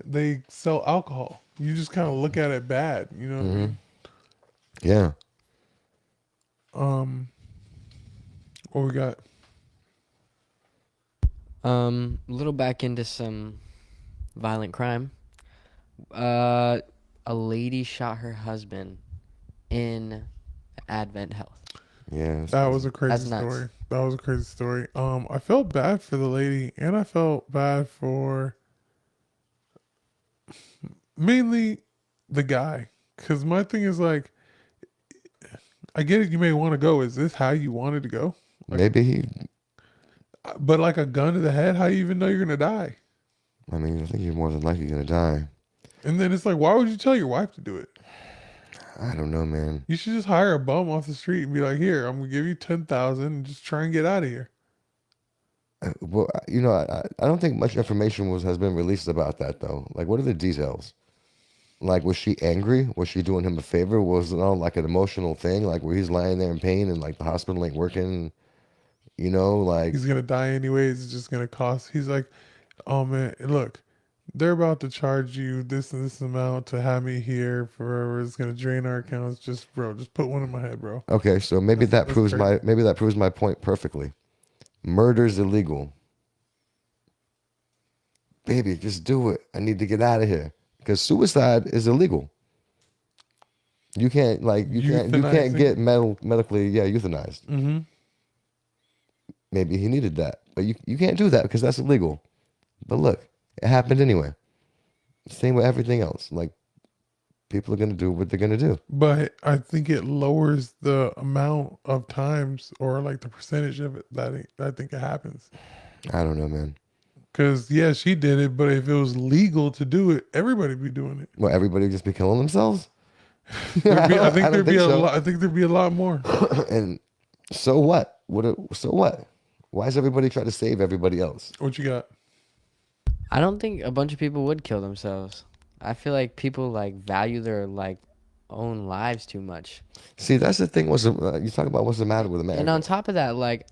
they sell alcohol. You just kind of look at it bad, you know what I mean? Yeah. What we got? A little back into some violent crime. A lady shot her husband in Advent Health. Yeah. That was a crazy That's nuts. story. That was a crazy story. I felt bad for the lady, and I felt bad for mainly the guy. Because my thing is like, I get it. You may want to go. Is this how you wanted to go? Maybe he, But like a gun to the head, how you even know you're gonna die? I mean, I think you're more than likely going to die. And then it's like, why would you tell your wife to do it? I don't know, man. You should just hire a bum off the street and be like, "Here, I'm gonna give you 10,000 and just try and get out of here." Well, I don't think much information has been released about that, though. Like, what are the details? Like, was she angry? Was she doing him a favor? Was it all like an emotional thing, like where he's lying there in pain and like the hospital ain't working? Like He's gonna die anyways. It's just gonna cost. He's like, "Oh man, look, they're about to charge you this and this amount to have me here forever. It's gonna drain our accounts. Just put one in my head, bro." okay, so maybe that That's proves crazy. my point perfectly. Murder's illegal. Baby, just do it. I need to get out of here because suicide is illegal. You can't Euthanizing. get medically euthanized. Mm-hmm. Maybe he needed that, but you can't do that because that's illegal. But look, it happened anyway. Same with everything else. Like, people are gonna do what they're gonna do. But I think it lowers the amount of times or like the percentage of it that I think it happens. I don't know, man. Because yeah, she did it, but if it was legal to do it, everybody'd be doing it. Well, everybody just be killing themselves. I think don't there'd be a so. lot. I think there'd be a lot more. And so what? So what? Why does everybody try to save everybody else? What you got? I don't think a bunch of people would kill themselves. I feel like people like value their like own lives too much. See, that's the thing. You talk about what's the matter with America? And on top of that, like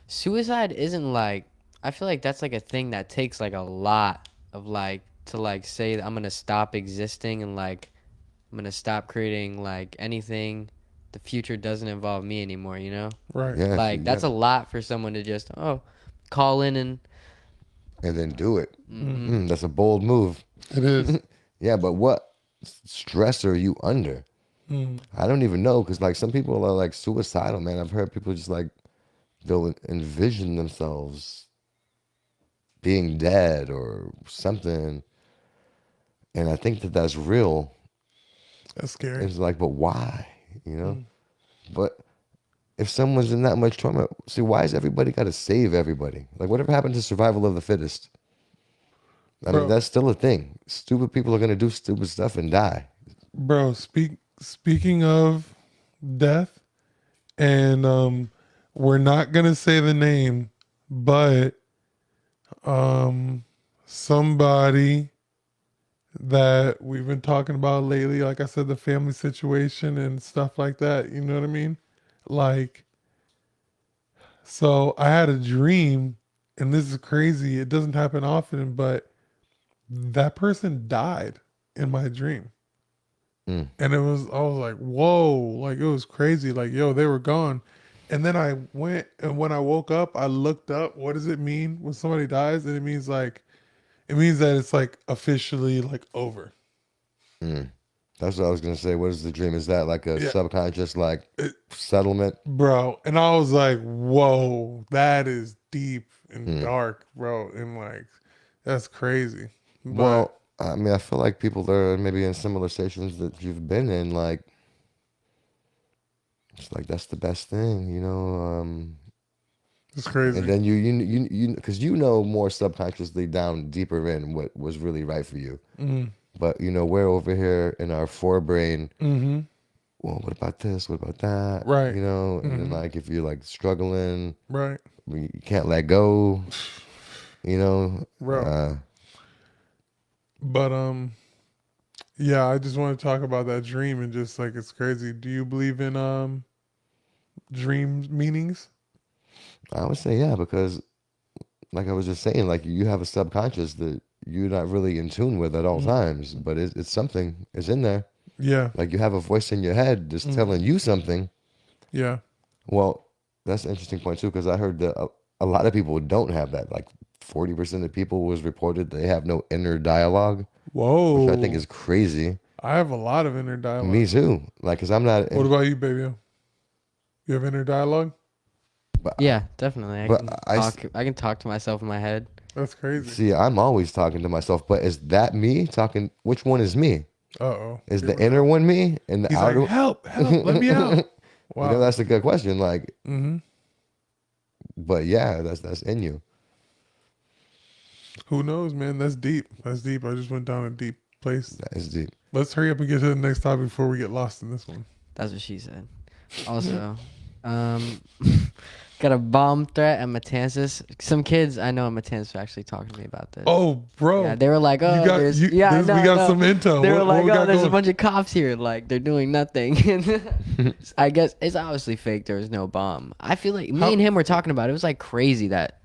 suicide isn't like, I feel like that's like a thing that takes like a lot of like to like say that I'm gonna stop existing and like I'm gonna stop creating like anything. The future doesn't involve me anymore, you know? Right. Yeah, Like that's a lot for someone to just call in and then do it. That's a bold move. It is. Yeah, but what stress are you under? I don't even know because like some people are like suicidal, man. I've heard people just like they'll envision themselves being dead or something. And I think that that's real. That's scary. It's like, but why? You know? Mm. But if someone's in that much trauma, see, why has everybody got to save everybody? Like, whatever happened to survival of the fittest? I mean, Bro, that's still a thing. Stupid people are going to do stupid stuff and die. bro, speaking of death, and we're not gonna say the name, but um somebody that we've been talking about lately, like I said, the family situation and stuff like that, you know what I mean? Like, so I had a dream, and this is crazy, it doesn't happen often, but that person died in my dream. Mm. And I was like, whoa, like it was crazy. Like, yo, they were gone. And then I went, and when I woke up, I looked up, what does it mean when somebody dies? And it means like, it means that it's like officially like over. Mm. That's what I was going to say. What is the dream? Is that like a Yeah, subconscious, like, it, settlement? bro. And I was like, whoa, that is deep and Mm. dark, bro. And like, that's crazy. But Well, I mean, I feel like people that are maybe in similar stations that you've been in, like, it's like that's the best thing, you know. it's And crazy. then because you know more subconsciously down deeper in what was really right for you. Mm-hmm. But we're over here in our forebrain. Mm-hmm. Well, what about this? What about that? Right. And then Mm-hmm. like if you're like struggling, Right. you can't let go. You know, Bro. uh, But yeah, I just want to talk about that dream and just like it's crazy. Do you believe in dream meanings? I would say yeah, because like I was just saying, like you have a subconscious that you're not really in tune with at all Mm. times, but it's something. It's in there. Yeah. Like you have a voice in your head that's Mm. telling you something. Yeah. Well, that's an interesting point too, because I heard that a lot of people don't have that. Like 40% of people was reported they have no inner dialogue, which I think Whoa. is crazy. I have a lot of inner Me dialogue. too. Like, cause I'm not, What about you, baby? You have inner dialogue? but Yeah, definitely. I but can I s- talk. I can talk to myself in my head. That's crazy. see. I'm always talking to myself, but is that me talking? Which one is me? Uh-oh. Is Here the we inner go. one me and the He's like, outer? help, help, let me out. Wow. That's a good question. Like, Mm-hmm. but yeah, that's in you. Who knows, man? That's deep. That's deep. I just went down a deep place. That is deep. Let's hurry up and get to the next topic before we get lost in this one. That's what she said. Also, um, got a bomb threat at Matanzas. Some kids I know at Matanzas are actually talking to me about this. Oh, bro. Yeah, they were like, "Oh, you got there's you, yeah, I this, know, we I got know." some intel. They were What like, we "Oh, got there's a going? bunch of cops here. Like they're doing nothing." I guess it's obviously fake. There was no bomb. I feel like me How- and him were talking about it. It was like crazy that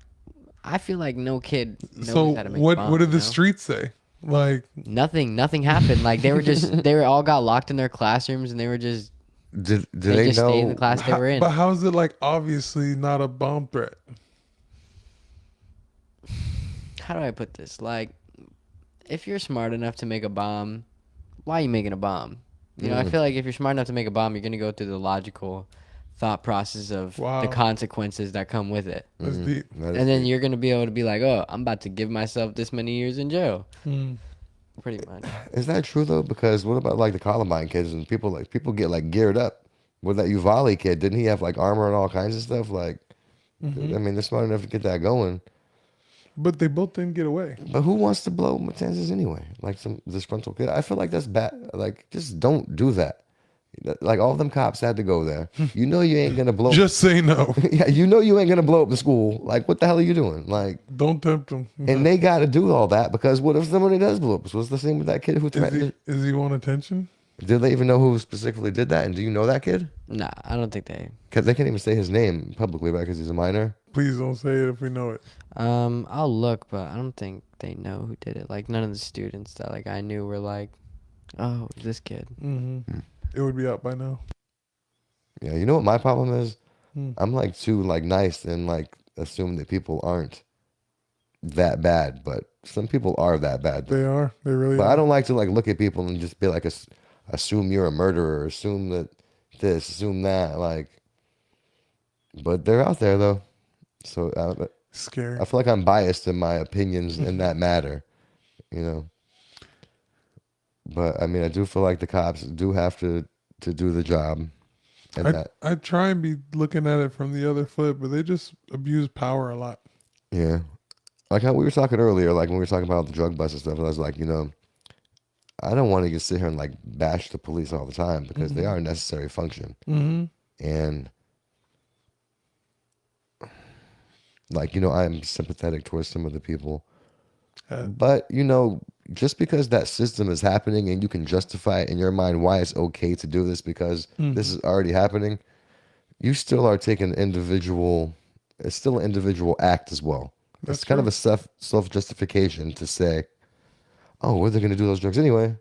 I feel like no kid knows So how to make what bombs. what did you the know? streets say? Like, Nothing happened. Like they were just they were all got locked in their classrooms and they were just Do they they just stayed in the know? class they were in. but how is it like obviously not a bomb threat? How do I put this? Like, if you're smart enough to make a bomb, why are you making a bomb? You know, I feel like if you're smart enough to make a bomb, you're gonna go through the logical thought process of the Wow. consequences that come with it, That's deep. That is and then deep. you're gonna be able to be like, "Oh, I'm about to give myself this many years in jail." Hmm. Pretty much. Is that true though? Because what about like the Columbine kids and people get like geared up? With that Uvalde kid, didn't he have like armor and all kinds of stuff? Like, Hmm. I mean, they're smart enough to get that going. But they both didn't get away. But who wants to blow Matanzas anyway? Like some disgruntled kid. I feel like that's bad. Like, just don't do that. Like all them cops had to go there. You know you ain't gonna blow. Just say no. Yeah, you know you ain't gonna blow up the school. Like, what the hell are you doing? Like, Don't tempt them. and they got to do all that because what if somebody does blow up? So it's the same with that kid who threatened. Is he want attention? Did they even know who specifically did that? And do you know that kid? Nah, I don't think they. Because they can't even say his name publicly, right? Because he's a minor. Please don't say it if we know it. I'll look, but I don't think they know who did it. Like none of the students that like I knew were like, "Oh, this kid." Mm-hmm. It would be out by now. Yeah, you know what my problem is? Hmm. I'm like too like nice and like assume that people aren't that bad, but some people are that bad. They are. They really But are. I don't like to like look at people and just be like, assume you're a murderer, assume that this, assume that, like. But they're out there though, so Scary. I feel like I'm biased in my opinions in that matter, you know. But I mean, I do feel like the cops do have to do the job, and I that I try and be looking at it from the other foot, but they just abuse power a lot. yeah. Like how we were talking earlier, like when we were talking about the drug bust and stuff, I was like, I don't want to just sit here and like bash the police all the time because they are a necessary function. Mm-hmm. And like, I'm sympathetic towards some of the people. But, just because that system is happening and you can justify it in your mind why it's okay to do this because this is already happening, you still are taking it's still an individual act as well. That's It's kind of true. a self-justification to say, oh, well, they're going to do those drugs anyway.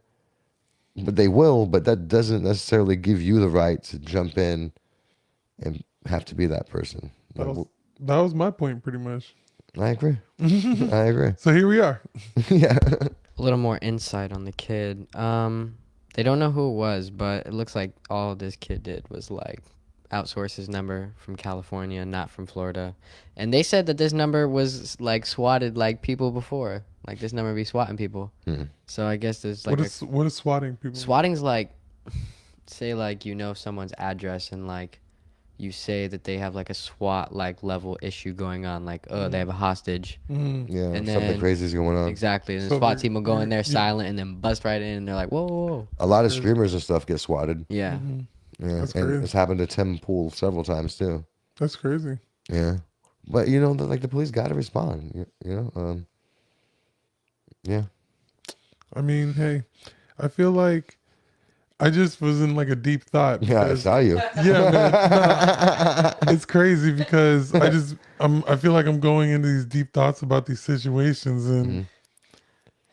But they will, but that doesn't necessarily give you the right to jump in and have to be that person. That Like, was that was my point pretty much. I agree. I agree. So here we are. Yeah. A little more insight on the kid. They don't know who it was, but it looks like all this kid did was like outsource his number from California, not from Florida. And they said that this number was like swatted like people before. Like this number be swatting people. So I guess there's like What is swatting people? swatting's like, say like someone's address and like you say that they have like a SWAT like level issue going on, like they have a hostage. Mm. Yeah. And Something then- crazy is going on. Exactly. And the So SWAT they're- team will go in there you- silent and then bust right in and they're like, whoa, whoa, whoa. A lot of streamers and stuff get swatted. Yeah. Yeah. That's and crazy. it's happened to Tim Pool several times too. That's crazy. Yeah. But the police got to respond. Yeah. I mean, hey, I feel like I just was in like a deep thought. Yeah. I because- saw you. Yeah, man. No, it's crazy because I feel like I'm going into these deep thoughts about these situations and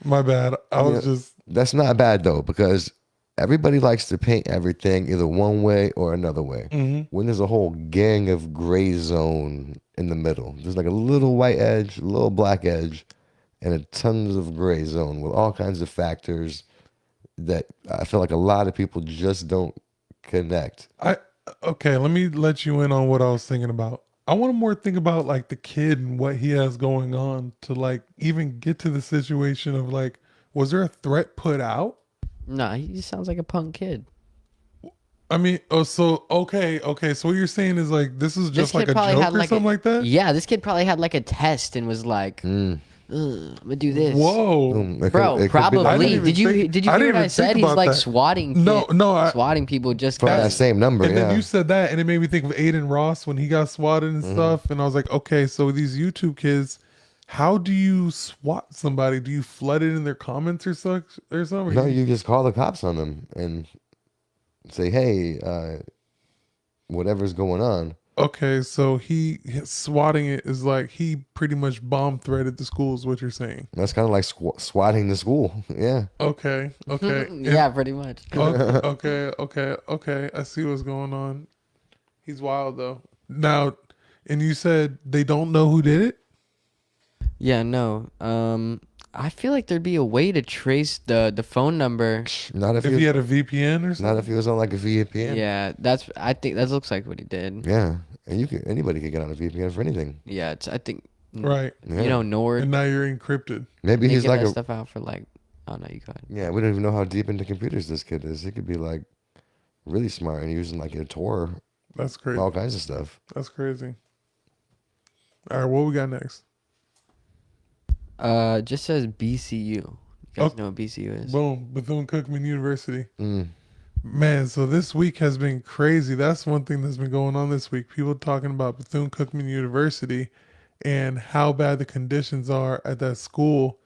my bad. I was Yeah. just That's not bad though, because everybody likes to paint everything either one way or another way. When there's a whole gang of gray zone in the middle, there's like a little white edge, a little black edge, and a tons of gray zone with all kinds of factors that I feel like a lot of people just don't connect. okay, let me let you in on what I was thinking about. I want to more think about like the kid and what he has going on to like even get to the situation of like, was there a threat put out? No, he just sounds like a punk kid. I mean, so okay. So what you're saying is like this is just This like kid a probably joke had or like something like that? Yeah, this kid probably had like a test and was like, I'm gonna do this. Whoa. It Bro, could be probably. like- I didn't even Did you think- did you I hear didn't what I even said? think He's about like that. swatting. No, I- swatting people just From that because. same number, And then yeah. you said that, and it made me think of Aiden Ross when he got swatted and stuff. And I was like, okay, so these YouTube kids, how do you swat somebody? Do you flood it in their comments or something? No, you just call the cops on them and say, hey, whatever's going on. Okay, so his swatting it is like he pretty much bomb threaded the school, is what you're saying. That's kind of like swatting the school. Yeah. Okay. And- Yeah, pretty much. okay. I see what's going on. He's wild though. Now, and you said they don't know who did it? Yeah, no. I feel like there'd be a way to trace the phone number. Not if, If he he was, had a VPN or something? not if he was on like a VPN. Yeah, I think that looks like what he did. Yeah. And anybody could get on a VPN for anything. Yeah, I think. Right. Yeah. Nord. And now you're encrypted. Maybe They he's give like that a stuff out for like. Oh no, you got it. yeah. We don't even know how deep into computers this kid is. He could be like really smart and using like a Tor, That's crazy. all kinds of stuff. That's crazy. All right, what we got next? Just says BCU. You guys know what BCU is? Boom, Bethune-Cookman University. Mm. Man, so this week has been crazy. That's one thing that's been going on this week. People talking about Bethune-Cookman University and how bad the conditions are at that school,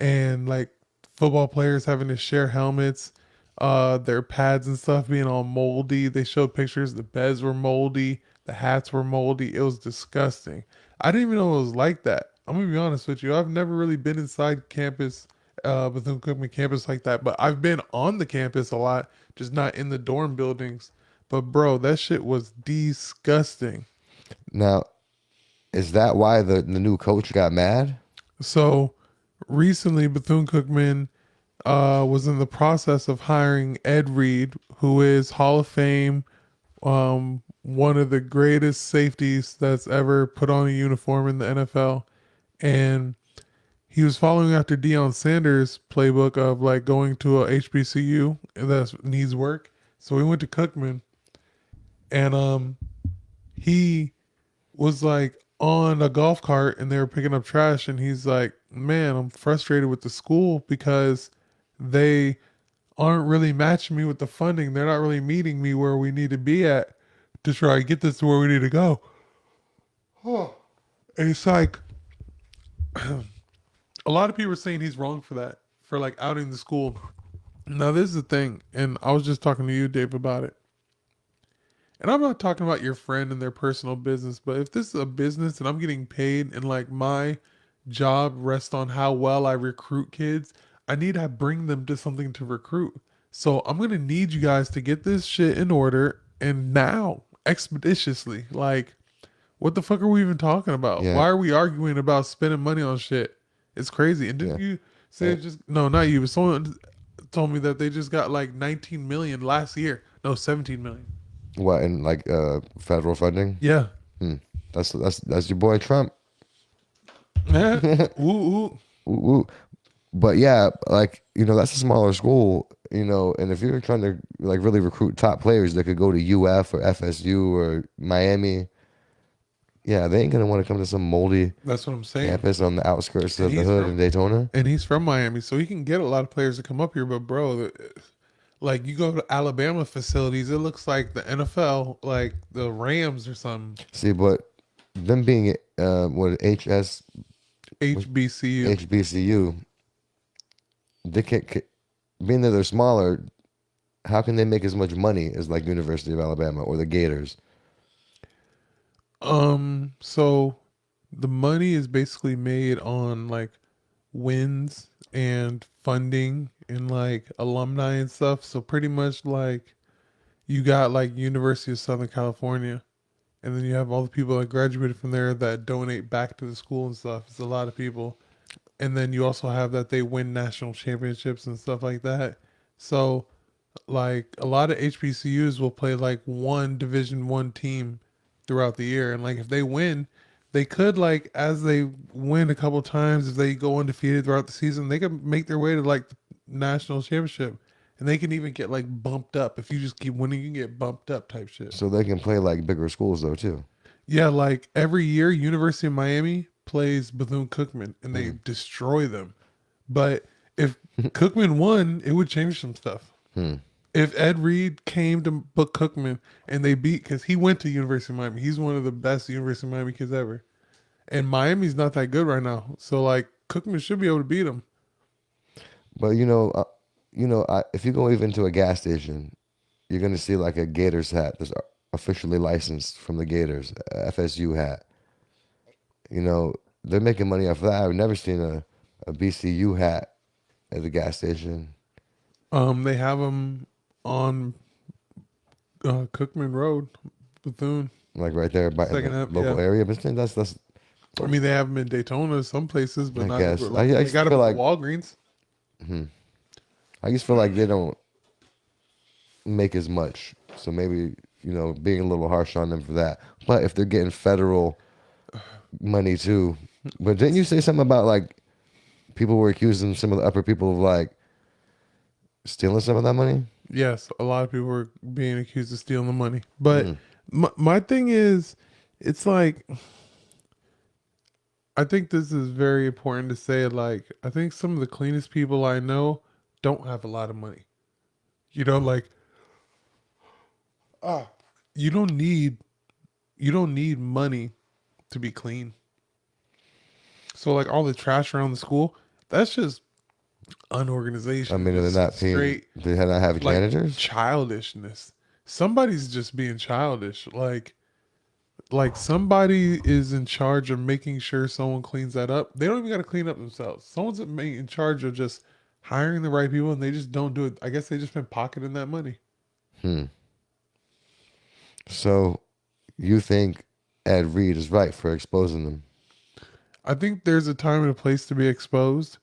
and like football players having to share helmets, their pads and stuff being all moldy. They showed pictures. The beds were moldy. The hats were moldy. It was disgusting. I didn't even know it was like that. I'm gonna be honest with you. I've never really been inside campus, Bethune-Cookman campus like that, but I've been on the campus a lot, just not in the dorm buildings. But bro, that shit was disgusting. Now, is that why the new coach got mad? So recently, Bethune-Cookman was in the process of hiring Ed Reed, who is Hall of Fame one of the greatest safeties that's ever put on a uniform in the NFL. And he was following after Deion Sanders' playbook of like going to a HBCU that needs work. So we went to Cookman, and he was like on a golf cart and they were picking up trash, and he's like, "Man, I'm frustrated with the school because they aren't really matching me with the funding. They're not really meeting me where we need to be at to try and get this to where we need to go." And it's like a lot of people are saying he's wrong for that, for like outing the school. Now, this is the thing, and I was just talking to you, Dave, about it. And I'm not talking about your friend and their personal business, but if this is a business and I'm getting paid and like my job rests on how well I recruit kids, I need to bring them to something to recruit. So I'm going to need you guys to get this shit in order and now, expeditiously. Like, what the fuck are we even talking about? Yeah, Why are we arguing about spending money on shit? It's crazy. And yeah. didn't you say it just, no, not you, but someone told me that they just got like 19 million last year. No, 17 million. What in like federal funding? Yeah. Hmm. That's your boy Trump. Yeah. Ooh, ooh. Ooh, ooh. But yeah, like that's a smaller school, and if you're trying to like really recruit top players that could go to UF or FSU or Miami, yeah, they ain't gonna want to come to some moldy That's what I'm saying. campus on the outskirts And of the he's hood in from Daytona. and he's from Miami, so he can get a lot of players to come up here. But bro, like you go to Alabama facilities, it looks like the NFL, like the Rams or some See, but them being what HBCU. HBCU, they can't, being that they're smaller. How can they make as much money as like University of Alabama or the Gators? So the money is basically made on like wins and funding and like alumni and stuff. So pretty much like you got like University of Southern California, and then you have all the people that graduated from there that donate back to the school and stuff. It's a lot of people. And then you also have that they win national championships and stuff like that. So like a lot of HBCUs will play like one Division 1 team throughout the year, and like if they win, they could like as they win a couple times, if they go undefeated throughout the season, they can make their way to like the national championship, and they can even get like bumped up if you just keep winning. You can get bumped up type shit. So they can play like bigger schools though too. Yeah, like every year, University of Miami plays Bethune Cookman, and they Hmm. destroy them. But if Cookman won, it would change some stuff. Hmm. If Ed Reed came to book Cookman and they beat, because he went to University of Miami, he's one of the best University of Miami kids ever, and Miami's not that good right now. So like Cookman should be able to beat him. But if you go even to a gas station, you're gonna see like a Gators hat that's officially licensed from the Gators, a FSU hat. They're making money off of that. I've never seen a BCU hat at the gas station. They have him on Cookman Road, Bethune, Like right there by in second the up. Yeah, local area. But still, that's I mean they have him in Daytona, some places, but I not. guess I They just got him feel at like Walgreens. hmm, I just feel like they don't make as much. So maybe being a little harsh on them for that. But if they're getting federal money too, but didn't you say something about like people were accusing some of the upper people of like stealing some of that money? Yes, a lot of people were being accused of stealing the money. But Mm. my thing is, it's like, I think this is very important to say. Like, I think some of the cleanest people I know don't have a lot of money. Like, ah, you don't need you don't need money to be clean. So like all the trash around the school, that's just I unorganization. mean, they're Just not paying. straight They not have like janitors. childishness. Somebody's just being childish. Like somebody is in charge of making sure someone cleans that up. They don't even got to clean up themselves. Someone's in charge of just hiring the right people, and they just don't do it. I guess they just been pocketing that money. Hmm. So you think Ed Reed is right for exposing them? I think there's a time and a place to be exposed,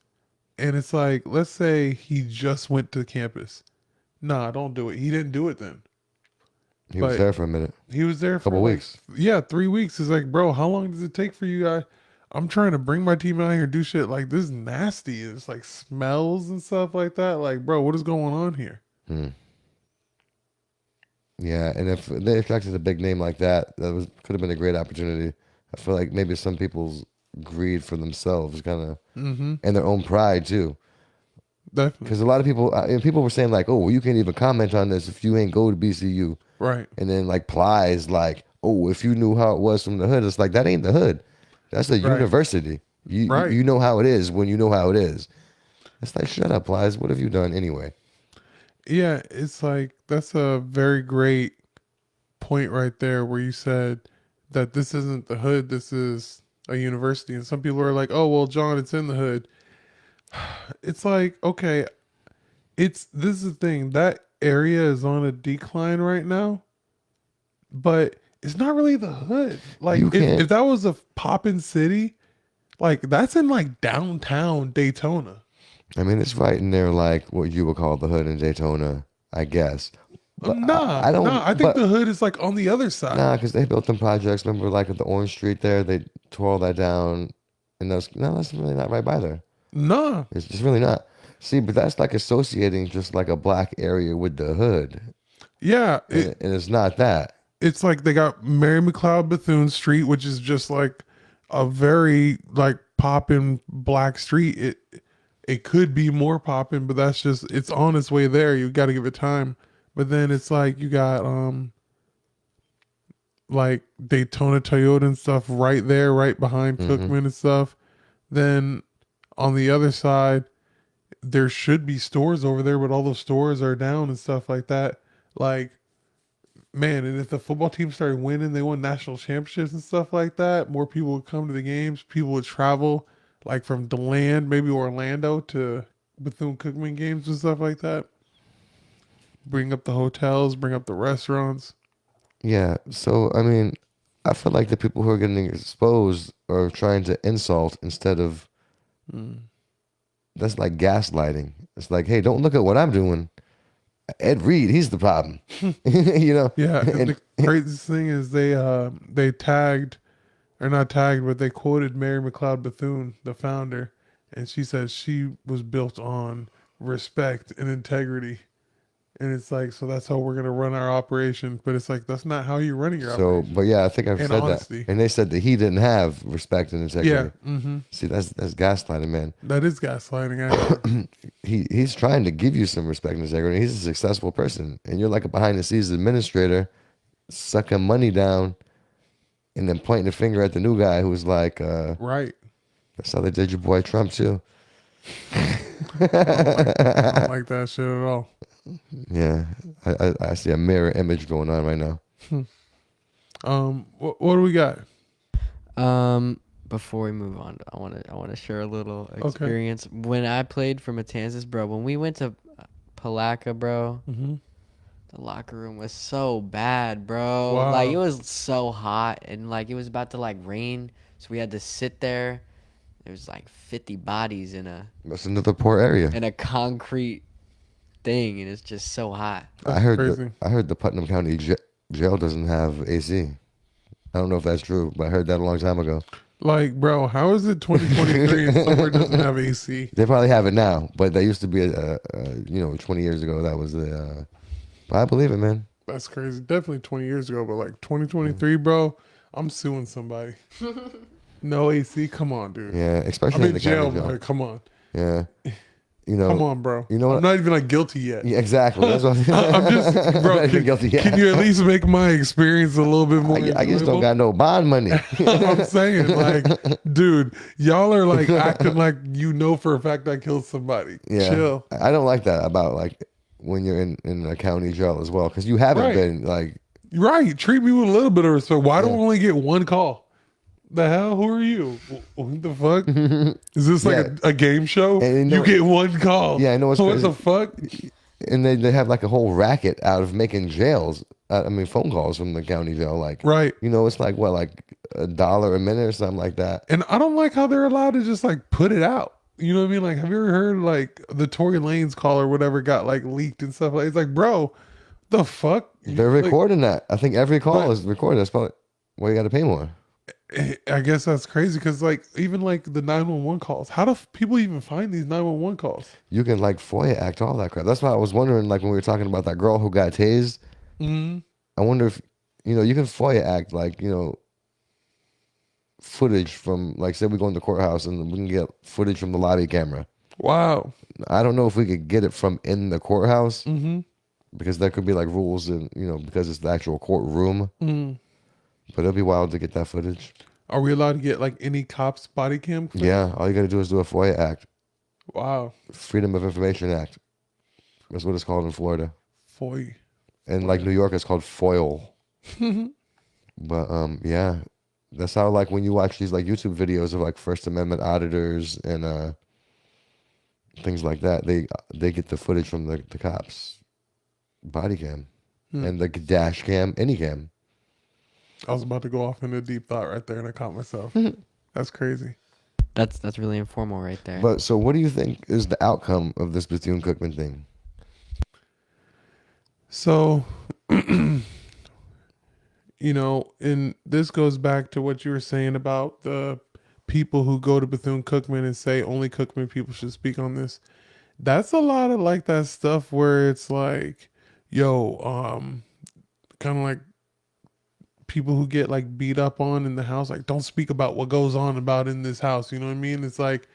and it's like, let's say he just went to campus. Nah, don't do it. He didn't do it then. He was but there for a minute. he was there for Couple like, weeks. yeah, 3 weeks. It's like, bro, how long does it take for you? I'm trying to bring my team out here and do shit like this is nasty. It's like smells and stuff like that. Like, bro, what is going on here? Hmm. Yeah, and if they attracted a big name like that, could have been a great opportunity. I feel like maybe some people's greed for themselves, kind of, Mm-hmm. and their own pride too. Definitely. Because a lot of people, and people were saying like, "Oh, well, you can't even comment on this if you ain't go to BCU." Right. And then like Plies like, "Oh, if you knew how it was from the hood," it's like that ain't the hood. That's a Right. university. Right. You know how it is when you know how it is. It's like, shut up, Plies. What have you done anyway? Yeah, it's like that's a very great point right there where you said that this isn't the hood, this is a university. And some people are like, "Oh, well, John, it's in the hood." It's like, okay, this is the thing. That area is on a decline right now, but it's not really the hood. Like You can't. if that was a poppin' city, like that's in like downtown Daytona. I mean, it's right in there, like what you would call the hood in Daytona, I guess. But Nah, I don't. nah. I think but the hood is like on the other side. nah, because they built them projects. Remember, like at the Orange Street there, they tore all that down, and that's really not right by there. Nah. It's just really not. See, but that's like associating just like a black area with the hood, Yeah, and it's not that. it's like they got Mary McLeod Bethune Street, which is just like a very like poppin' black street. It could be more poppin', but that's just it's on its way there. You got to give it time. But then it's like you got like Daytona Toyota and stuff right there, right behind Cookman and stuff. Then on the other side, there should be stores over there, but all those stores are down and stuff like that. Like, man, and if the football team started winning, they won national championships and stuff like that, more people would come to the games. People would travel, like from DeLand, maybe Orlando, to Bethune Cookman games and stuff like that. Bring up the hotels, bring up the restaurants. Yeah. So I mean, I feel like the people who are getting exposed are trying to insult instead of. That's like gaslighting. It's like, hey, don't look at what I'm doing. Ed Reed, he's the problem. You know? Yeah, and the craziest thing is they tagged, or not tagged, but they quoted Mary McLeod Bethune, the founder, and she said she was built on respect and integrity. And it's like, so that's how we're gonna run our operation. But it's like that's not how you're running your So, operation. but yeah, I think I've And said honesty. that. And they said that he didn't have respect and Yeah, integrity. See, that's gaslighting, man. that is gaslighting. Actually. He's trying to give you some respect and integrity. He's a successful person, and you're like a behind the scenes administrator, sucking money down, and then pointing the finger at the new guy who's like, Right. that's how they did your boy Trump too. I don't like that shit at all. Yeah, I see a mirror image going on right now. What do we got? Before we move on, I want to share a little experience. When I played for Matanzas, bro, when we went to Palaca, bro, Mm-hmm. the locker room was so bad, bro. Wow. Like it was so hot and like it was about to like rain, so we had to sit there. There was like 50 bodies in That's another poor area. a concrete thing, and it's just so hot. I heard crazy. I heard the Putnam County jail doesn't have AC. I don't know if that's true, but I heard that a long time ago. Like, bro, how is it 2023 and somewhere doesn't have AC? They probably have it now, but that used to be 20 years ago. That was the. But I believe it, man. That's crazy. Definitely 20 years ago, but like 2023, bro, I'm suing somebody. No AC, come on, dude. Yeah, especially I'm in in the jail, county jail. but come on. Yeah, you know. Come on, bro. You know what? I'm not even like guilty yet. Yeah, exactly. That's what I'm just, bro. Not even guilty yet. Can you at least make my experience a little bit more? I just don't enjoyable? got no bond money. I'm saying, like, dude, y'all are like acting like you know for a fact I killed somebody. Yeah, Chill. I don't like that about like when you're in a county jail as well, because you haven't Right. been like. Right. Treat me with a little bit of respect. Why do I Yeah. only get one call? The hell? Who are you? What the fuck? Is this like Yeah. a game show? And you know- you get one call. Yeah, I know what's What crazy. the fuck? And they have like a whole racket out of making jails. Phone calls from the county jail. Like, Right. you know, it's like what, like $1 a minute or something like that. And I don't like how they're allowed to just like put it out. You know what I mean? Like, have you ever heard like the Tory Lanez call or whatever got like leaked and stuff like? It's like, bro, the fuck? They're Like, recording that. I think every call but- is recorded. That's probably why you got to pay more. I guess that's crazy because like even like the 911 calls, how do people even find these 911 calls? You can like FOIA act all that crap. That's why I was wondering, like when we were talking about that girl who got tased. Mm-hmm. I wonder if you can FOIA act like footage from like say we go in the courthouse and we can get footage from the lobby camera. Wow. I don't know if we could get it from in the courthouse Mm-hmm. because there could be like rules and because it's the actual courtroom. Mm. But it'll be wild to get that footage. Are we allowed to get like any cop's body cam? Footage? Yeah, all you got to do is do a FOIA act, Wow. Freedom of Information Act. That's what it's called in Florida. Foy. And like New York, it's called FOIL. But yeah, that's how like when you watch these like YouTube videos of like First Amendment auditors and things like that, they get the footage from the cops body cam and the dash cam, any cam. I was about to go off into a deep thought right there, and I caught myself. That's crazy. That's really informal right there. But so, what do you think is the outcome of this Bethune-Cookman thing? So, and this goes back to what you were saying about the people who go to Bethune-Cookman and say only Cookman people should speak on this. That's a lot of like that stuff where it's like, yo, kind of like people who get like beat up on in the house, like don't speak about what goes on about in this house. You know what I mean? It's like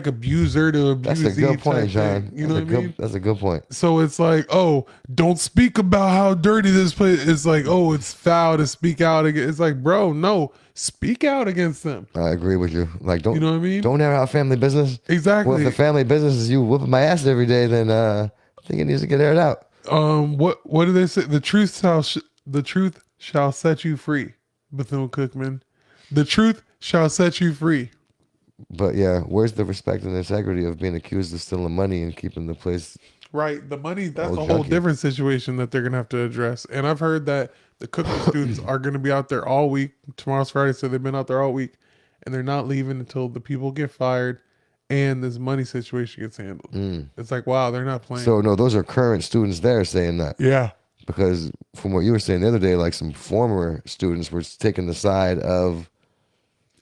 abuser to That's abusee. a good point, type John. thing, you know what I mean? That's a good point. So it's like, oh, don't speak about how dirty this place. It's like, oh, it's foul to speak out against. It's like, bro, no, speak out against them. I agree with you. Like, don't You know what I mean? don't air out family business. Exactly. Well, if the family business is you whooping my ass every day, then I think it needs to get aired out. What do they say? The truth shall set you free, Bethune-Cookman. The truth shall set you free. But yeah, where's the respect and integrity of being accused of stealing money and keeping the place? Right. The money, that's Oh, a whole junkie. different situation that they're going to have to address. And I've heard that the cooking students are going to be out there all week. Tomorrow's Friday, so they've been out there all week. And they're not leaving until the people get fired and this money situation gets handled. It's like, wow, they're not playing. So no, those are current students there saying that. yeah. Because from what you were saying the other day, like some former students were taking the side of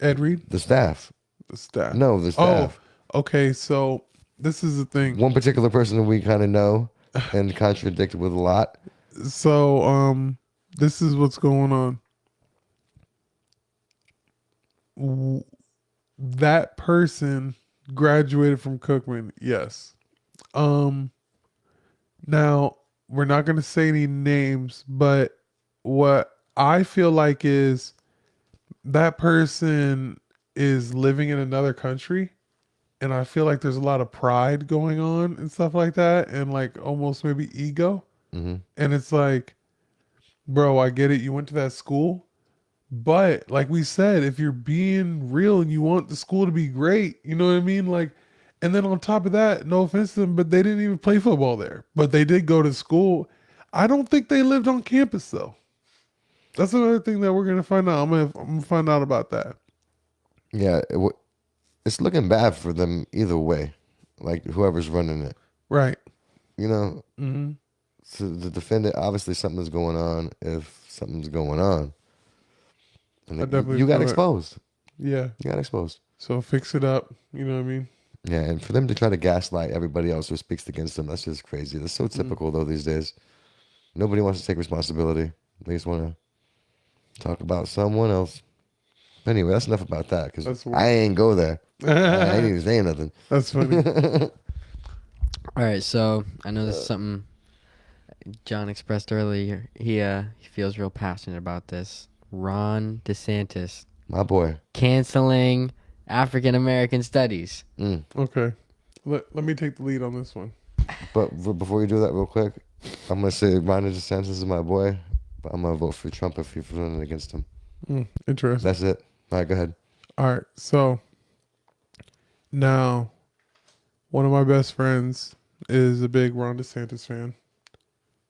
Ed Reed, the staff. the staff. No, the staff. Oh, okay. So this is the thing. One particular person that we kind of know and contradicted with a lot. So, this is what's going on. That person graduated from Cookman, yes. Now we're not going to say any names, but what I feel like is that person is living in another country, and I feel like there's a lot of pride going on and stuff like that, and like almost maybe ego. Mm-hmm. And it's like, bro, I get it. You went to that school. But like we said, if you're being real and you want the school to be great, you know what I mean? Like, and then on top of that, no offense to them, but they didn't even play football there. But they did go to school. I don't think they lived on campus though. That's another thing that we're gonna find out. I'm gonna find out about that. Yeah, it's looking bad for them either way. Like whoever's running it, Right. Mm-hmm. To defend it, obviously something's going on. If something's going on, and I definitely you got feel it. exposed. Yeah. You got exposed. So fix it up. You know what I mean? Yeah, and for them to try to gaslight everybody else who speaks against them, that's just crazy. That's so typical though these days. Nobody wants to take responsibility. They just want to talk about someone else. Anyway, that's enough about that because That's weird. I ain't go there. I ain't even saying nothing. That's funny. All right, so I know this is something John expressed earlier. He feels real passionate about this. Ron Desantis My boy. canceling African American studies. Okay. Let me take the lead on this one. But before you do that real quick, I'm going to say Ron DeSantis is my boy, but I'm going to vote for Trump if you're running against him. Interesting. That's it. All right, go ahead. All right. So now one of my best friends is a big Ron DeSantis fan.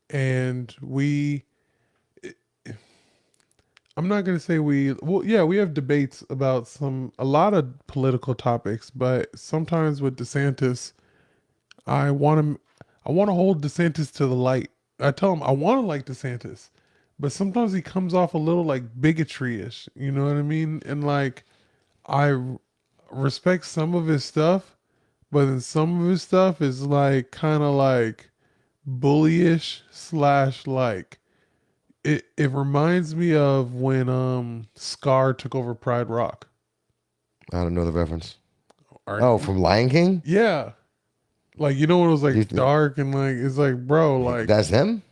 And I'm not going to say we have debates about a lot of political topics, but sometimes with DeSantis, I want to hold DeSantis to the light I tell him I want to like DeSantis, but sometimes he comes off a little like bigotry-ish. You know what I mean? And like I respect some of his stuff, but then some of his stuff is like kind of like bullyish slash like it reminds me of when Scar took over Pride Rock. I don't know the reference. Or, Oh, from Lion King? yeah. Like you know when it was Do you like think dark and like it's like bro like that's him?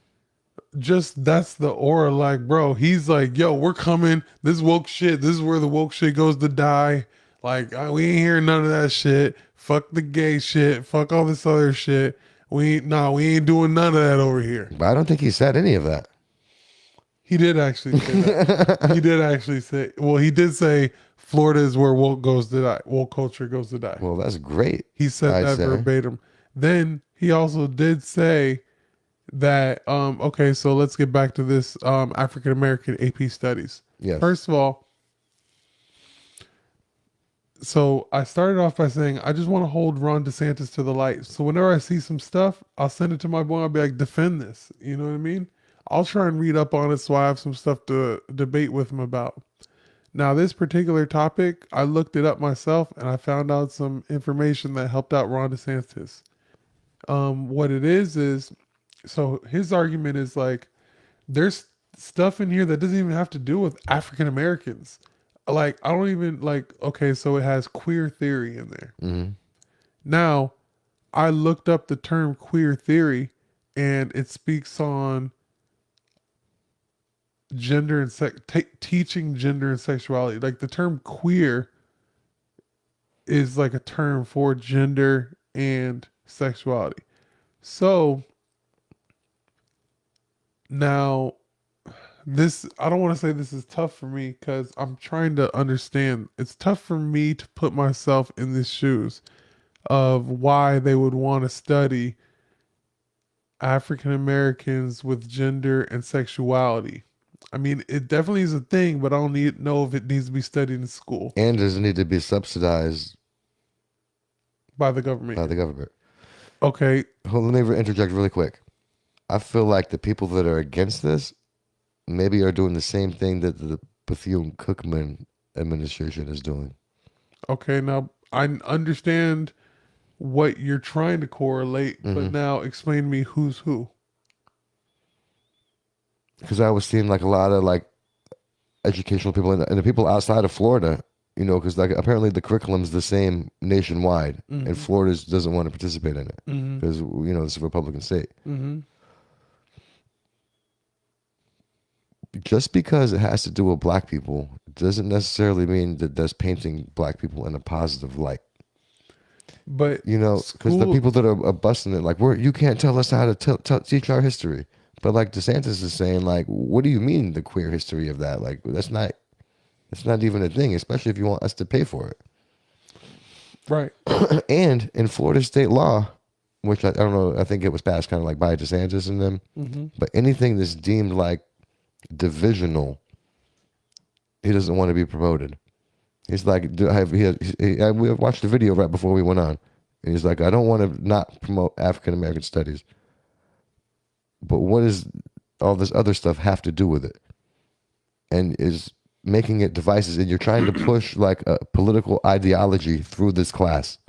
just that's the aura like bro he's like yo we're coming this woke shit this is where the woke shit goes to die like we ain't hearing none of that shit fuck the gay shit fuck all this other shit we ain't doing none of that over here. But I don't think he said any of that. He did actually say that. He did actually say well he did say Florida is where woke goes to die woke culture goes to die. Well, that's great. He said I'd that say. verbatim. Then he also did say that okay, so let's get back to this African American AP studies. Yes. First of all, so I started off by saying I just want to hold Ron DeSantis to the light. So whenever I see some stuff, I'll send it to my boy. I'll be like, defend this. You know what I mean? I'll try and read up on it so I have some stuff to debate with him about. Now, this particular topic, I looked it up myself and I found out some information that helped out Ron DeSantis. What it is so his argument is like there's stuff in here that doesn't even have to do with African Americans. Like I don't even like okay, so it has queer theory in there. Mm-hmm. Now, I looked up the term queer theory and it speaks on gender and teaching gender and sexuality. Like the term queer is like a term for gender and sexuality. So now this I don't want to say this is tough for me because I'm trying to understand. It's tough for me to put myself in the shoes of why they would want to study African Americans with gender and sexuality. I mean, it definitely is a thing, but I don't know if it needs to be studied in school And does it need to be subsidized by the government. by the government? Okay, Hold, let me interject really quick. I feel like the people that are against this maybe are doing the same thing that the Bethune-Cookman administration is doing. okay. Now I understand what you're trying to correlate, but now explain to me who's who. Because I was seeing like a lot of like educational people and the people outside of Florida, you know, because like apparently the curriculum's the same nationwide, and Florida doesn't want to participate in it because you know it's a Republican state. Just because it has to do with black people doesn't necessarily mean that that's painting black people in a positive light. But You know, because the people that are busting it, like, you can't tell us how to teach our history. But like DeSantis is saying, like, what do you mean the queer history of that? Like, that's not even a thing, especially if you want us to pay for it. right, And in Florida state law, which I don't know, I think it was passed kind of like by DeSantis and them, but anything that's deemed like divisional, he doesn't want to be promoted. He's like, we watched the video right before we went on. And he's like, I don't want to not promote African American studies. But what does all this other stuff have to do with it? And is making it devices, and you're trying to push like a political ideology through this class,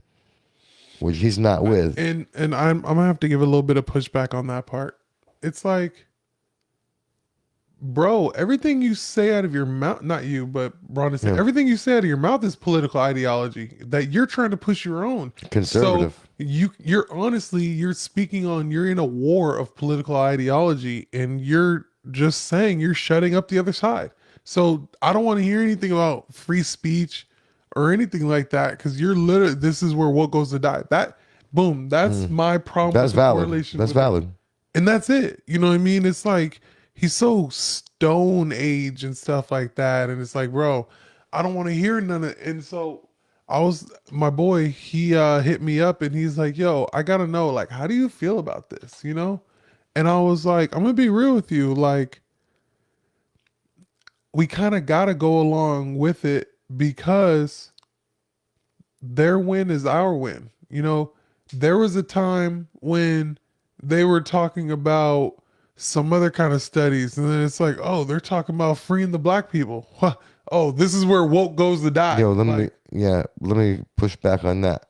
which he's not with. and I'm gonna have to give a little bit of pushback on that part. It's like, bro, everything you say out of your mouth, not you, but Ron is saying, everything you say out of your mouth is political ideology that you're trying to push your own. Conservative. So you're honestly, you're speaking on, you're in a war of political ideology and you're just saying you're shutting up the other side. So I don't want to hear anything about free speech or anything like that because you're literally, this is where what goes to die. That, boom, that's my problem. That's with the valid. correlation That's with it. valid. And that's it. You know what I mean? It's like he's so stone age and stuff like that. And it's like, bro, I don't want to hear none of. And so my boy, he hit me up and he's like, yo, I gotta know, like, how do you feel about this? You know? And I was like, I'm gonna be real with you. Like, we kind of gotta go along with it because their win is our win. You know, there was a time when they were talking about some other kind of studies, and then it's like, oh, they're talking about freeing the black people. Huh. Oh, this is where woke goes to die. Yo, let Like, me push back on that.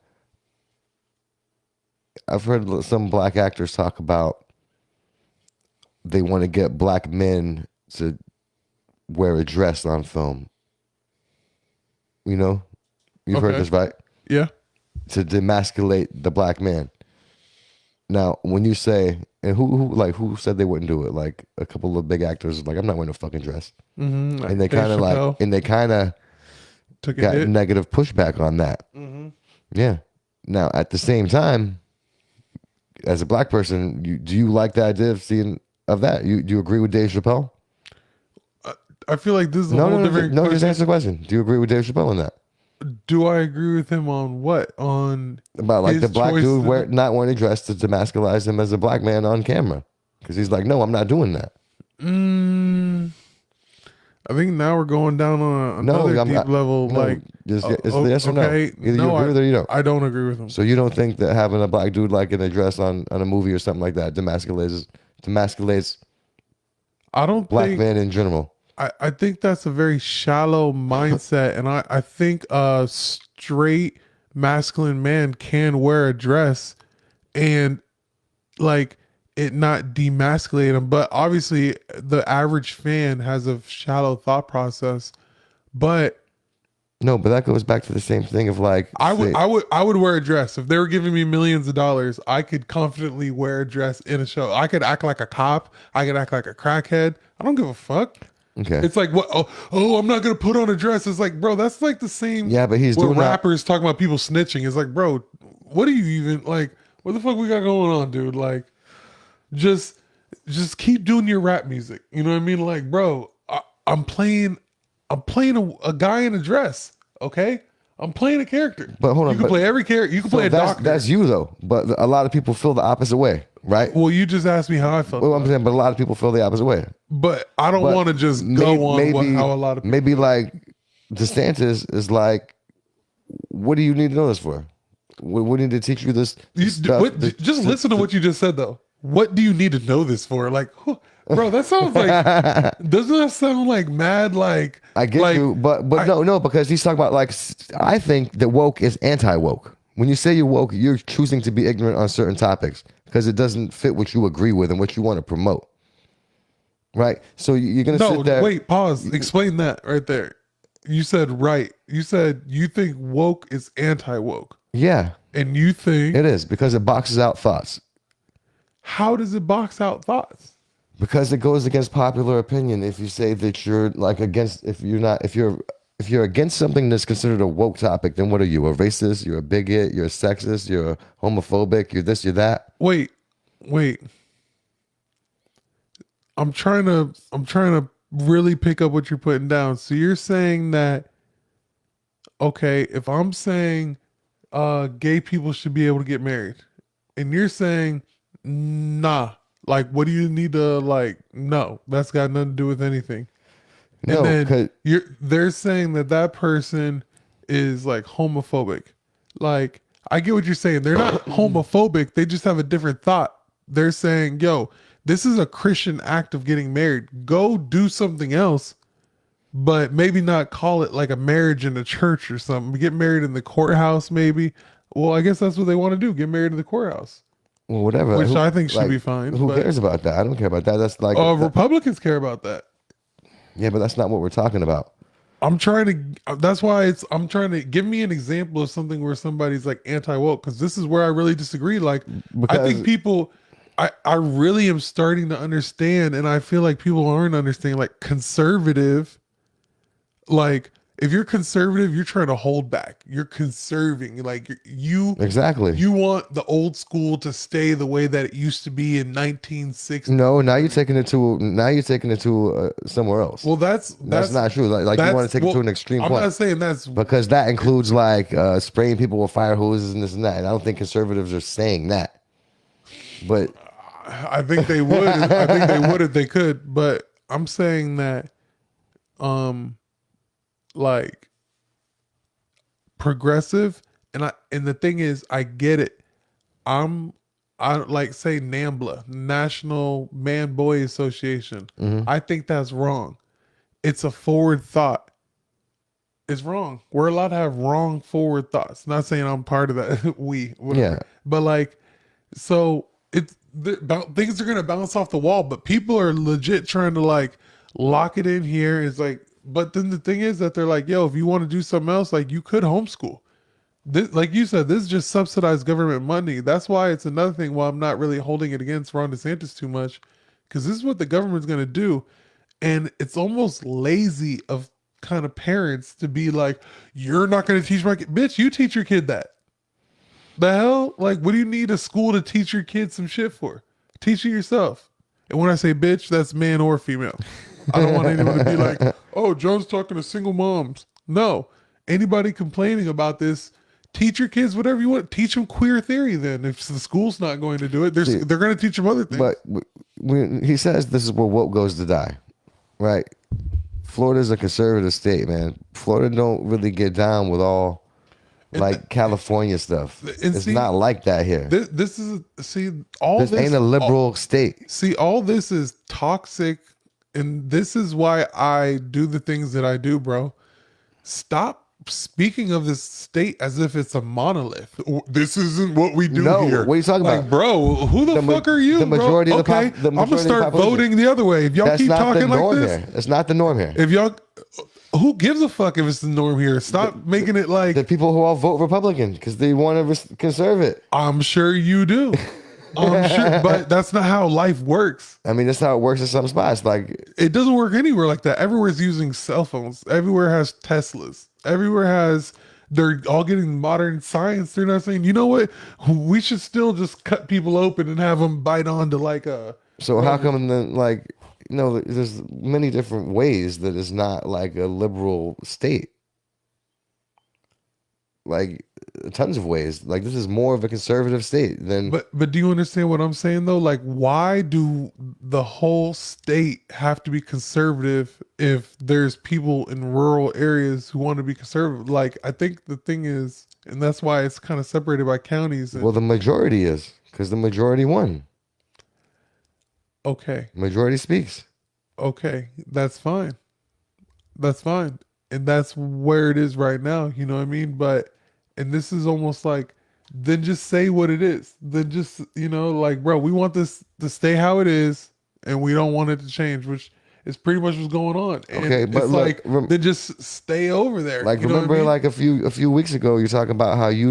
I've heard some black actors talk about they want to get black men to wear a dress on film. You know, you've heard Okay. this, right? yeah, To demasculate the black man. Now, when you say, and who said they wouldn't do it? Like a couple of big actors, like I'm not wearing a fucking dress, like and they Dave kind of Chappelle took a got hit. negative pushback on that. Yeah. Now, at the same time, as a black person, do you like the idea of that? Do you agree with Dave Chappelle? I feel like this is a No, whole no, no, different no. Just question. answer the question. Do you agree with Dave Chappelle on that? Do I agree with him on what? On About like his the black choice dude to- not wearing a dress to demasculize him as a black man on camera, because he's like, no, I'm not doing that. I think now we're going down on No, another I'm deep not. level. No, Like, it's yes or no. okay, Either no, you agree with it or you don't. I don't agree with him. So you don't think that having a black dude like in a dress on a movie or something like that demasculates I don't black think. men in general? I think that's a very shallow mindset, and I think a straight masculine man can wear a dress and like it not demasculate him. But obviously, the average fan has a shallow thought process. But No, but that goes back to the same thing of like I would wear a dress if they were giving me millions of dollars. I could confidently wear a dress in a show. I could act like a cop. I could act like a crackhead. I don't give a fuck. Okay. It's like what? Oh, I'm not gonna put on a dress. It's like, bro, that's like the same. Yeah, but he's what doing that. rappers talking about people snitching. It's like, bro, what do you even like? What the fuck we got going on, dude? Like, just keep doing your rap music. You know what I mean? Like, bro, I'm playing a guy in a dress. Okay, I'm playing a character. But hold on, you can but- play every character. You can play a doctor. That's you though. But a lot of people feel the opposite way, right? well, you just asked me how I felt. Well, I'm saying, but a lot of people feel the opposite way. But I don't But want to just go on how a lot of people. maybe like DeSantis is like, what do you need to know this for? We need to teach you this stuff. Just listen to what you just said, though. What do you need to know this for? Like, bro, that sounds like doesn't that sound like mad? Like I get like, you, but no, because he's talking about like I think that woke is anti-woke. When you say you're woke, you're choosing to be ignorant on certain topics because it doesn't fit what you agree with and what you want to promote. Right? So you're gonna sit there. Wait, pause. Explain that right there. You said right. You said you think woke is anti-woke, Yeah, and you think it is because it boxes out thoughts. how does it box out thoughts? Because it goes against popular opinion. If you say that you're like against, if you're against something that's considered a woke topic, then what are you? A racist? You're a bigot? You're a sexist? You're homophobic? You're this? You're that? Wait. I'm trying to really pick up what you're putting down. So you're saying that okay, if I'm saying gay people should be able to get married, and you're saying nah, like what do you need to like? No, that's got nothing to do with anything. No, And 'cause- then they're saying that person is like homophobic. Like I get what you're saying. They're not homophobic. They just have a different thought. They're saying, yo, this is a Christian act of getting married. Go do something else, but maybe not call it like a marriage in a church or something. Get married in the courthouse, maybe. Well, I guess that's what they want to do. Get married in the courthouse. well, whatever. Which I think should be fine, Who but- cares about that? I don't care about that. That's like, Republicans care about that. yeah, but that's not what we're talking about. I'm trying to. That's why I'm trying to give me an example of something where somebody's like anti woke, because this is where I really disagree. Like, I think people. I really am starting to understand, and I feel like people aren't understanding. Like conservative, like if you're conservative, you're trying to hold back. You're conserving. Like you Exactly. You want the old school to stay the way that it used to be in 1960. No, now you're taking it to somewhere else. Well, that's not true. Like you want to take it to an extreme I'm point. not saying that's Because that includes like spraying people with fire hoses and this and that. And I don't think conservatives are saying that. But I think they would. I think they would if they could. But I'm saying that, like progressive, and the thing is, I get it. I like say NAMBLA, National Man Boy Association. Mhm. I think that's wrong. It's a forward thought. It's wrong. We're allowed to have wrong forward thoughts. Not saying I'm part of that. We, whatever. Yeah. But like, so things are gonna bounce off the wall. But people are legit trying to like lock it in here. It's like, but then the thing is that they're like, yo, if you want to do something else, like you could homeschool. This, like you said, this is just subsidized government money. That's why it's another thing. Why I'm not really holding it against Ron DeSantis too much, because this is what the government's gonna do, and it's almost lazy of kind of parents to be like, "You're not gonna teach my kid, bitch. You teach your kid that." The hell, like, what do you need a school to teach your kid some shit for? Teach it yourself. And when I say bitch, that's man or female. I don't want anyone to be like, "Oh, John's talking to single moms." No, anybody complaining about this. Teach your kids whatever you want. Teach them queer theory. Then, if the school's not going to do it, they're going to teach them other things. But when he says this is where woke goes to die, right? Florida's a conservative state, man. Florida don't really get down with all like California stuff. It's not like that here. This is all this ain't a liberal state. See, all this is toxic, and this is why I do the things that I do, bro. Stop speaking of this state as if it's a monolith. This isn't what we do No, here. what are you talking about? Bro, who the fuck are you? The majority bro? of the Okay, the I'm gonna majority of the start population. voting the other way. If y'all That's keep not the talking like norm this, here. That's not the norm here. if y'all, who gives a fuck if it's the norm here? Stop making it like The people who all vote Republican because they want to conserve it. I'm sure you do. I'm sure, but that's not how life works. I mean, that's how it works in some spots. Like, It doesn't work anywhere like that. Everywhere's using cell phones. Everywhere has Teslas. Everywhere has. They're all getting modern science. They're not saying, you know what? We should still just cut people open and have them bite onto like a. so how come then, like, there's many different ways that it's not like a liberal state. Like, tons of ways. Like, this is more of a conservative state than. But do you understand what I'm saying though? Like, why do the whole state have to be conservative if there's people in rural areas who want to be conservative? Like, I think the thing is, and that's why it's kind of separated by counties. And, Well, the majority is because the majority won. okay, Majority speaks. okay, that's fine. That's fine. And that's where it is right now. You know what I mean? But, and this is almost like, then just say what it is. Then just, like, bro, we want this to stay how it is and we don't want it to change, which is pretty much what's going on. And Okay, but it's look, like, then just stay over there. Like, You know what I remember, mean? like a few weeks ago, you're talking about how you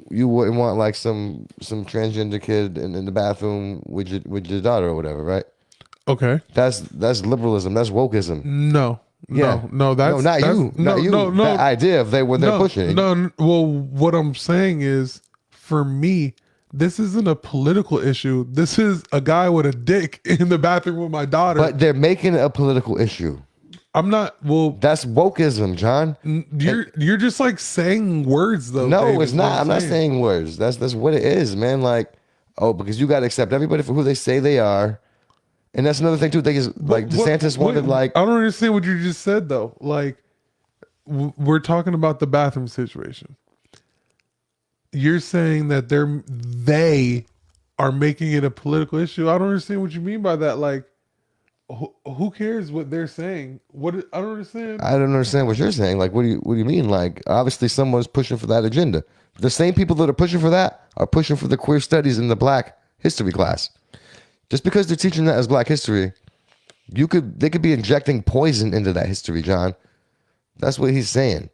wouldn't want like some transgender kid in the bathroom with your daughter or whatever, right? Okay. That's liberalism. That's wokeism. No. Yeah. No, that's not that's, you. No, Not you. no, no. That idea of they're pushing it. No, well, what I'm saying is, for me, this isn't a political issue. This is a guy with a dick in the bathroom with my daughter. But they're making it a political issue. I'm not. Well, That's wokeism, John. you're just like saying words though. No, Dave, it's is what not. I'm not saying words. That's what it is, man. Like, oh, because you got to accept everybody for who they say they are. And that's another thing too. They just like DeSantis wanted like. I don't understand what you just said though. Like, we're talking about the bathroom situation. You're saying that they are making it a political issue. I don't understand what you mean by that. Like, who cares what they're saying? I don't understand. I don't understand what you're saying. Like, what do you mean? Like, obviously someone's pushing for that agenda. The same people that are pushing for that are pushing for the queer studies in the Black history class. Just because they're teaching that as Black history, they could be injecting poison into that history, John. That's what he's saying.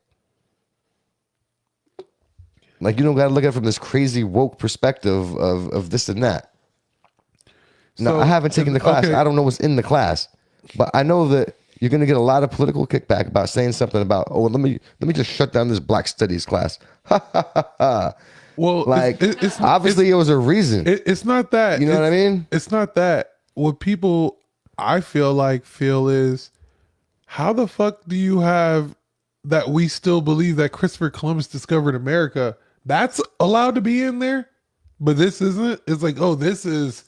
Like, you don't got to look at it from this crazy woke perspective of this and that. No, So, I haven't taken the class. okay. I don't know what's in the class, but I know that you're going to get a lot of political kickback about saying something about, oh, let me just shut down this Black studies class. Ha ha ha ha. Well, Like, it's obviously it was a reason. It's not that. You know what I mean? It's not that. What people I feel is, how the fuck do you have that we still believe that Christopher Columbus discovered America? That's allowed to be in there, but this isn't. It's like, oh, this is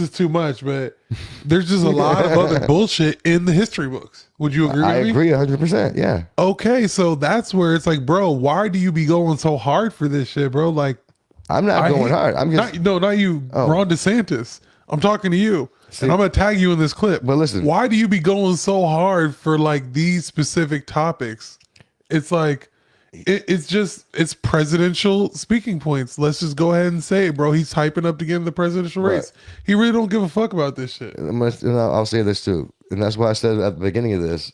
too much. But there's just a lot of other bullshit in the history books. Would you agree with I me? agree 100%. Yeah. Okay, so that's where it's like, bro, why do you be going so hard for this shit, bro? Like, I'm not going hard. I'm just not you, Oh. Ron Desantis. I'm talking to you, See- and I'm gonna tag you in this clip. But listen. why do you be going so hard for like these specific topics? It's like it's presidential speaking points. Let's just go ahead and say it, bro. He's hyping up to get in the presidential race. He really don't give a fuck about this shit. And I'll say this too, and that's why I said at the beginning of this,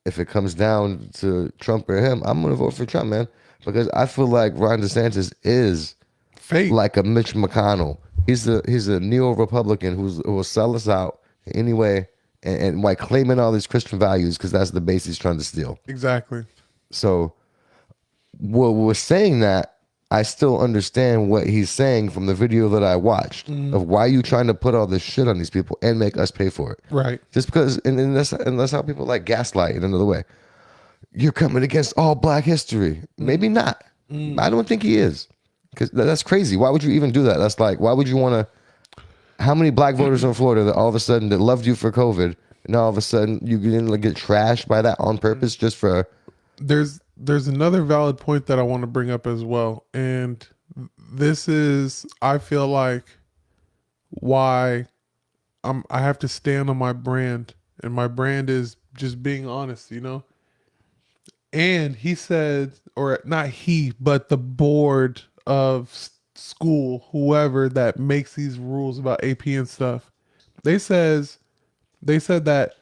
if it comes down to Trump or him, I'm gonna vote for Trump, man, because I feel like Ron DeSantis is Fake. like a Mitch McConnell. He's a neo-Republican who will sell us out anyway, and while claiming all these Christian values because that's the base he's trying to steal. Exactly. So, what we're saying that, I still understand what he's saying from the video that I watched of why you trying to put all this shit on these people and make us pay for it. Right. Just because, and that's how people like gaslight in another way. You're coming against all Black history. Maybe not. I don't think he is, because that's crazy. Why would you even do that? That's like, why would you want to? How many Black voters in Florida that all of a sudden that loved you for COVID, and all of a sudden you didn't get trashed by that on purpose just for? There's another valid point that I want to bring up as well, and this is, I feel like, why I have to stand on my brand, and my brand is just being honest, you know. And he said, or not he, but the board of school, whoever that makes these rules about AP and stuff, they said that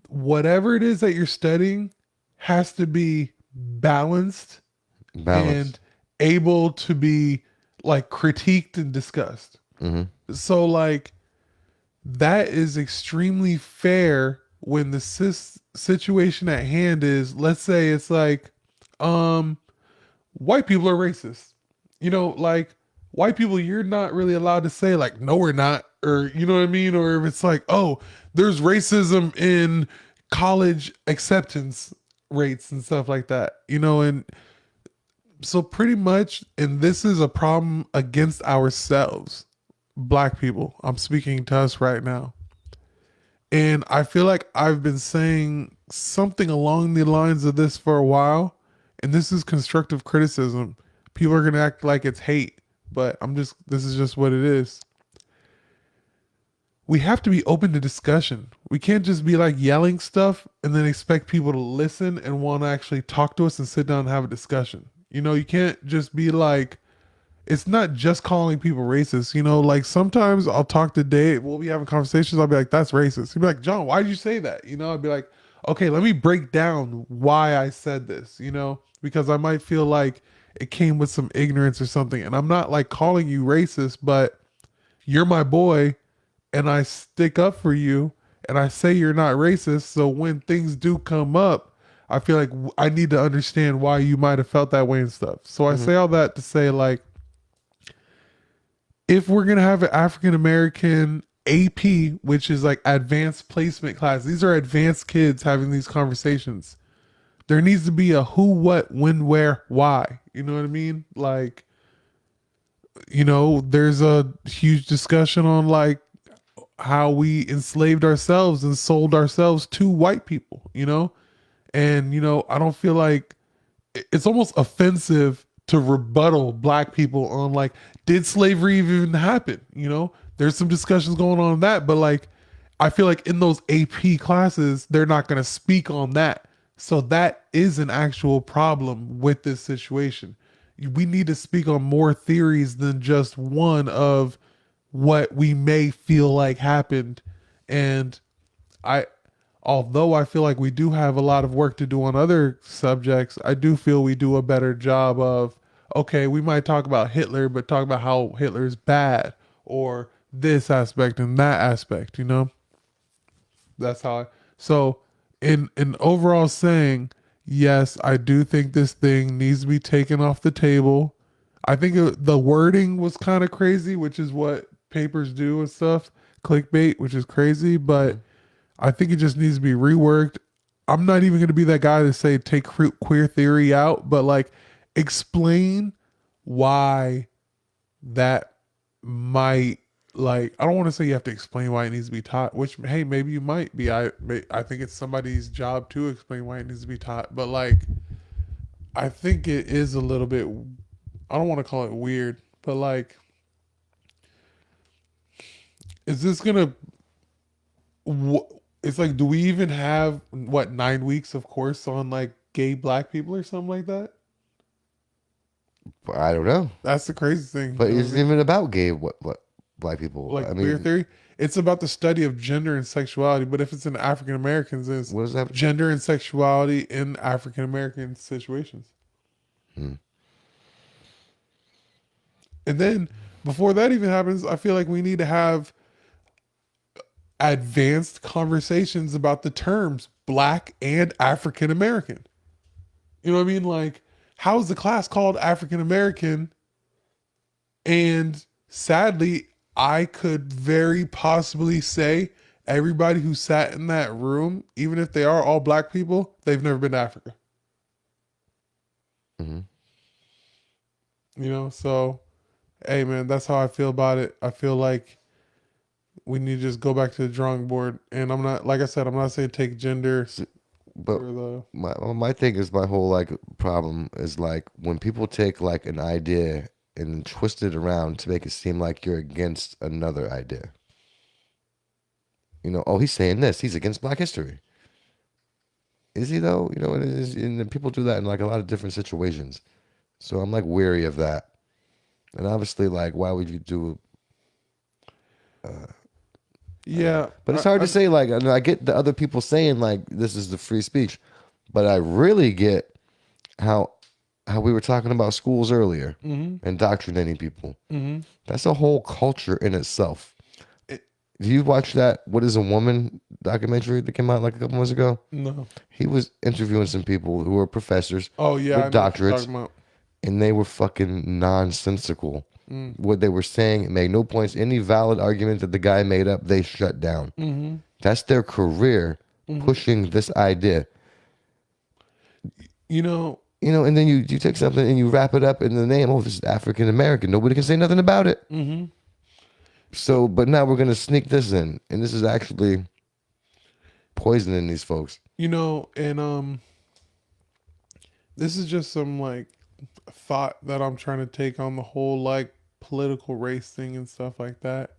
whatever it is that you're studying has to be balanced and able to be like critiqued and discussed. So like that is extremely fair when the situation at hand is, let's say it's like white people are racist, you know, like white people, you're not really allowed to say like, no, we're not, or you know what I mean? Or if it's like, oh, there's racism in college acceptance rates and stuff like that, you know. And so pretty much, and this is a problem against ourselves, Black people. I'm speaking to us right now. And I feel like I've been saying something along the lines of this for a while, and this is constructive criticism. People are going to act like it's hate, but this is just what it is. We have to be open to discussion. We can't just be like yelling stuff and then expect people to listen and want to actually talk to us and sit down and have a discussion. You know, you can't just be like, it's not just calling people racist. You know, like sometimes I'll talk to Dave, we'll be having conversations, I'll be like, that's racist. He'll be like, John, why did you say that? You know, I'd be like, okay, let me break down why I said this, you know, because I might feel like it came with some ignorance or something. And I'm not like calling you racist, but you're my boy and I stick up for you and I say you're not racist. So when things do come up, I feel like I need to understand why you might have felt that way and stuff. So I say all that to say, like, if we're going to have an African-American AP, which is like advanced placement class, these are advanced kids having these conversations. There needs to be a who, what, when, where, why. You know what I mean? Like, you know, there's a huge discussion on like how we enslaved ourselves and sold ourselves to white people, you know? And, you know, I don't feel like it's almost offensive to rebuttal Black people on like, did slavery even happen? You know, there's some discussions going on that, but like, I feel like in those AP classes, they're not going to speak on that. So that is an actual problem with this situation. We need to speak on more theories than just one of what we may feel like happened. And although I feel like we do have a lot of work to do on other subjects, I do feel we do a better job of, okay, we might talk about Hitler, but talk about how Hitler is bad or this aspect and that aspect, you know? That's how so in overall saying, yes, I do think this thing needs to be taken off the table. I think the wording was kind of crazy, which is what papers do and stuff, clickbait, which is crazy, but I think it just needs to be reworked. I'm not even going to be that guy to say take queer theory out, but like explain why that might, like, I don't want to say you have to explain why it needs to be taught, which, hey, maybe you might be. I think it's somebody's job to explain why it needs to be taught, but like, I think it is a little bit I don't want to call it weird, but like, is this gonna? It's like, do we even have what 9 weeks of course on like gay black people or something like that? But I don't know. That's the crazy thing. But You know what I it's mean? even about gay what black people. Like I queer mean, theory. It's about the study of gender and sexuality, but if it's in African Americans, it's what does that? gender and sexuality in African American situations. Hmm. And then before that even happens, I feel like we need to have advanced conversations about the terms black and African American. You know what I mean? Like, how is the class called African American? And sadly, I could very possibly say everybody who sat in that room, even if they are all black people, they've never been to Africa. Hmm. You know, so hey man, that's how I feel about it. I feel like we need to just go back to the drawing board. And I'm not, like I said, I'm not saying take gender But for the. my thing is my whole like problem is like when people take like an idea and twist it around to make it seem like you're against another idea. You know, oh, he's saying this. He's against Black history. Is he though? You know, and then people do that in like a lot of different situations. So I'm like weary of that. And obviously, like, why would you do? Yeah, But it's hard to say. Like, and I get the other people saying like this is the free speech, but I really get how we were talking about schools earlier, indoctrinating people. That's a whole culture in itself. Do you watch that What Is a Woman documentary that came out like a couple months ago? No. He was interviewing some people who were professors Oh yeah, I with know what you're doctorates, talking about. and they were fucking nonsensical. What they were saying, it made no points. Any valid argument that the guy made up, they shut down. That's their career, pushing this idea. You know, And then you take something and you wrap it up in the name. Oh, this is African American. Nobody can say nothing about it. So, but now we're gonna sneak this in, and this is actually poisoning these folks. and this is just some like thought that I'm trying to take on the whole like political race thing and stuff like that.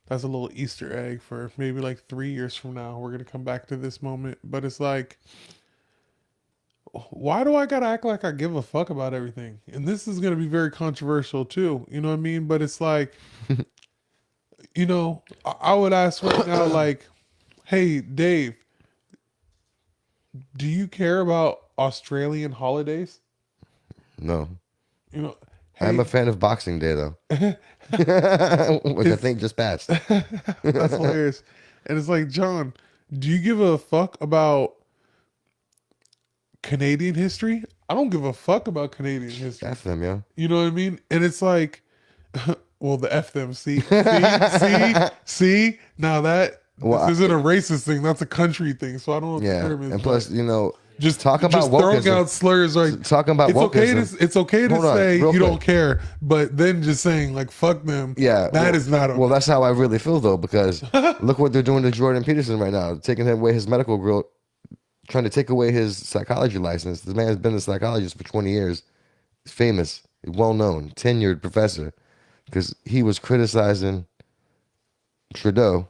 That's a little Easter egg for maybe like 3 years from now. We're gonna come back to this moment, but it's like, why do I gotta act like I give a fuck about everything? And this is gonna be very controversial too. You know what I mean? But it's like, I would ask right now, like, hey, Dave, do you care about Australian holidays? No, You know, I'm hey, a fan of Boxing Day though, which I think just passed. that's hilarious. And it's like, John, do you give a fuck about Canadian history? I don't give a fuck about Canadian history. F them, yo. You know what I mean? And it's like, well, the F them. See. Now this isn't a racist thing. That's a country thing. So I don't know what the Yeah, term is. and plus, just talk about throwing wokeism. out slurs like Talking about it's wokeism. it's okay to Hold on, say real you quick. don't care, but then just saying like fuck them. Yeah, that is not okay. Well, that's how I really feel though, because look what they're doing to Jordan Peterson right now, taking away his medical growth, trying to take away his psychology license. This man's been a psychologist for 20 years, famous, well known, tenured professor, because he was criticizing Trudeau,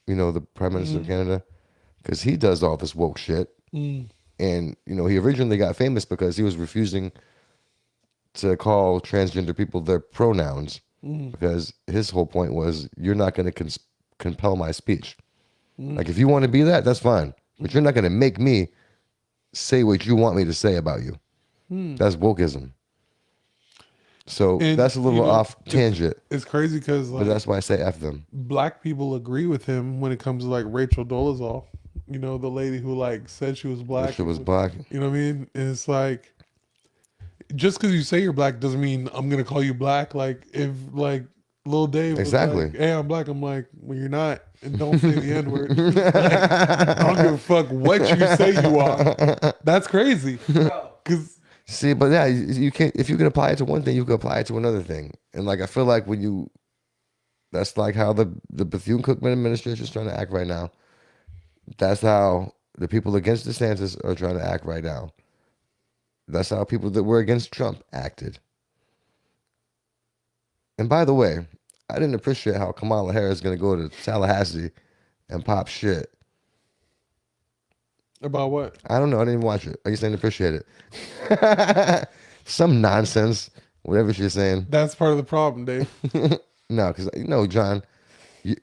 the Prime Minister of Canada, because he does all this woke shit. And, he originally got famous because he was refusing to call transgender people their pronouns because his whole point was, you're not going to compel my speech. Like, if you want to be that, that's fine. But you're not going to make me say what you want me to say about you. That's wokeism. So And, that's a little off tangent. It's crazy because But that's why I say F them. black people agree with him when it comes to like Rachel Dolezal. The lady who like said she was black. She was black. You know what I mean? And it's like, just because you say you're black doesn't mean I'm gonna call you black. Like if like Lil Dave was Exactly. like, hey, I'm black. I'm like, well, you're not, and don't say the N word. I don't give a fuck what you say you are. That's crazy. Because See, but yeah, you can't. If you can apply it to one thing, you can apply it to another thing. And like, I feel like that's like how the Bethune-Cookman administration is trying to act right now. That's how the people against DeSantis are trying to act right now. That's how people that were against Trump acted. And by the way, I didn't appreciate how Kamala Harris is going to go to Tallahassee and pop shit. About what? I don't know. I didn't even watch it. I just didn't appreciate it. Some nonsense, whatever she's saying. That's part of the problem, Dave. No, because John. You,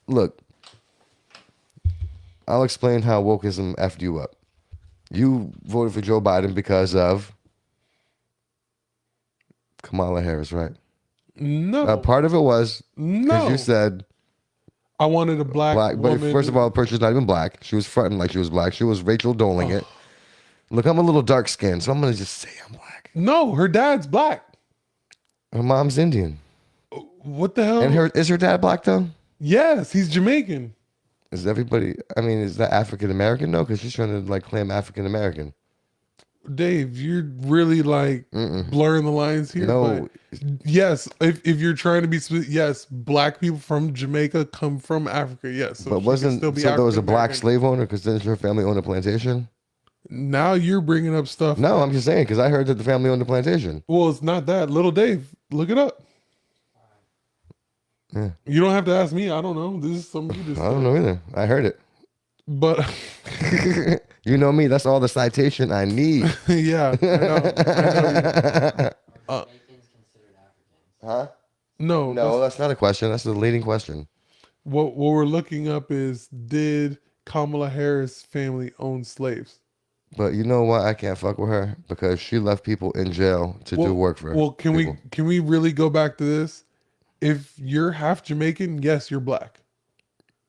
look, I'll explain how wokeism effed you up. You voted for Joe Biden because of Kamala Harris, right? No. Part of it was because No. you said I wanted a black but woman. first of all, she's not even black. She was fronting like she was black. She was Rachel Doling it. Look, I'm a little dark skinned, so I'm gonna just say I'm black. No, her dad's black. Her mom's Indian. What the hell? And is her dad black though? Yes, he's Jamaican. Is everybody? I mean, is that African American? No, because she's trying to like claim African American. Dave, you're really like blurring the lines here. No. But yes, if you're trying to be yes, black people from Jamaica come from Africa. Yes, But wasn't so there was a black African-American. slave owner because then her family owned a plantation? Now you're bringing up stuff. No, I'm just saying because I heard that the family owned a plantation. Well, it's not that. Little Dave, look it up. Yeah. You don't have to ask me. I don't know. This is something you just. I don't know either. I heard it. But You know me. That's all the citation I need. yeah, I know. Huh? No, No, that's not a question. That's the leading question. what we're looking up is, did Kamala Harris family own slaves? But you know what? I can't fuck with her because she left people in jail to do work for her. Well, can we really go back to this? If you're half Jamaican, yes, you're black.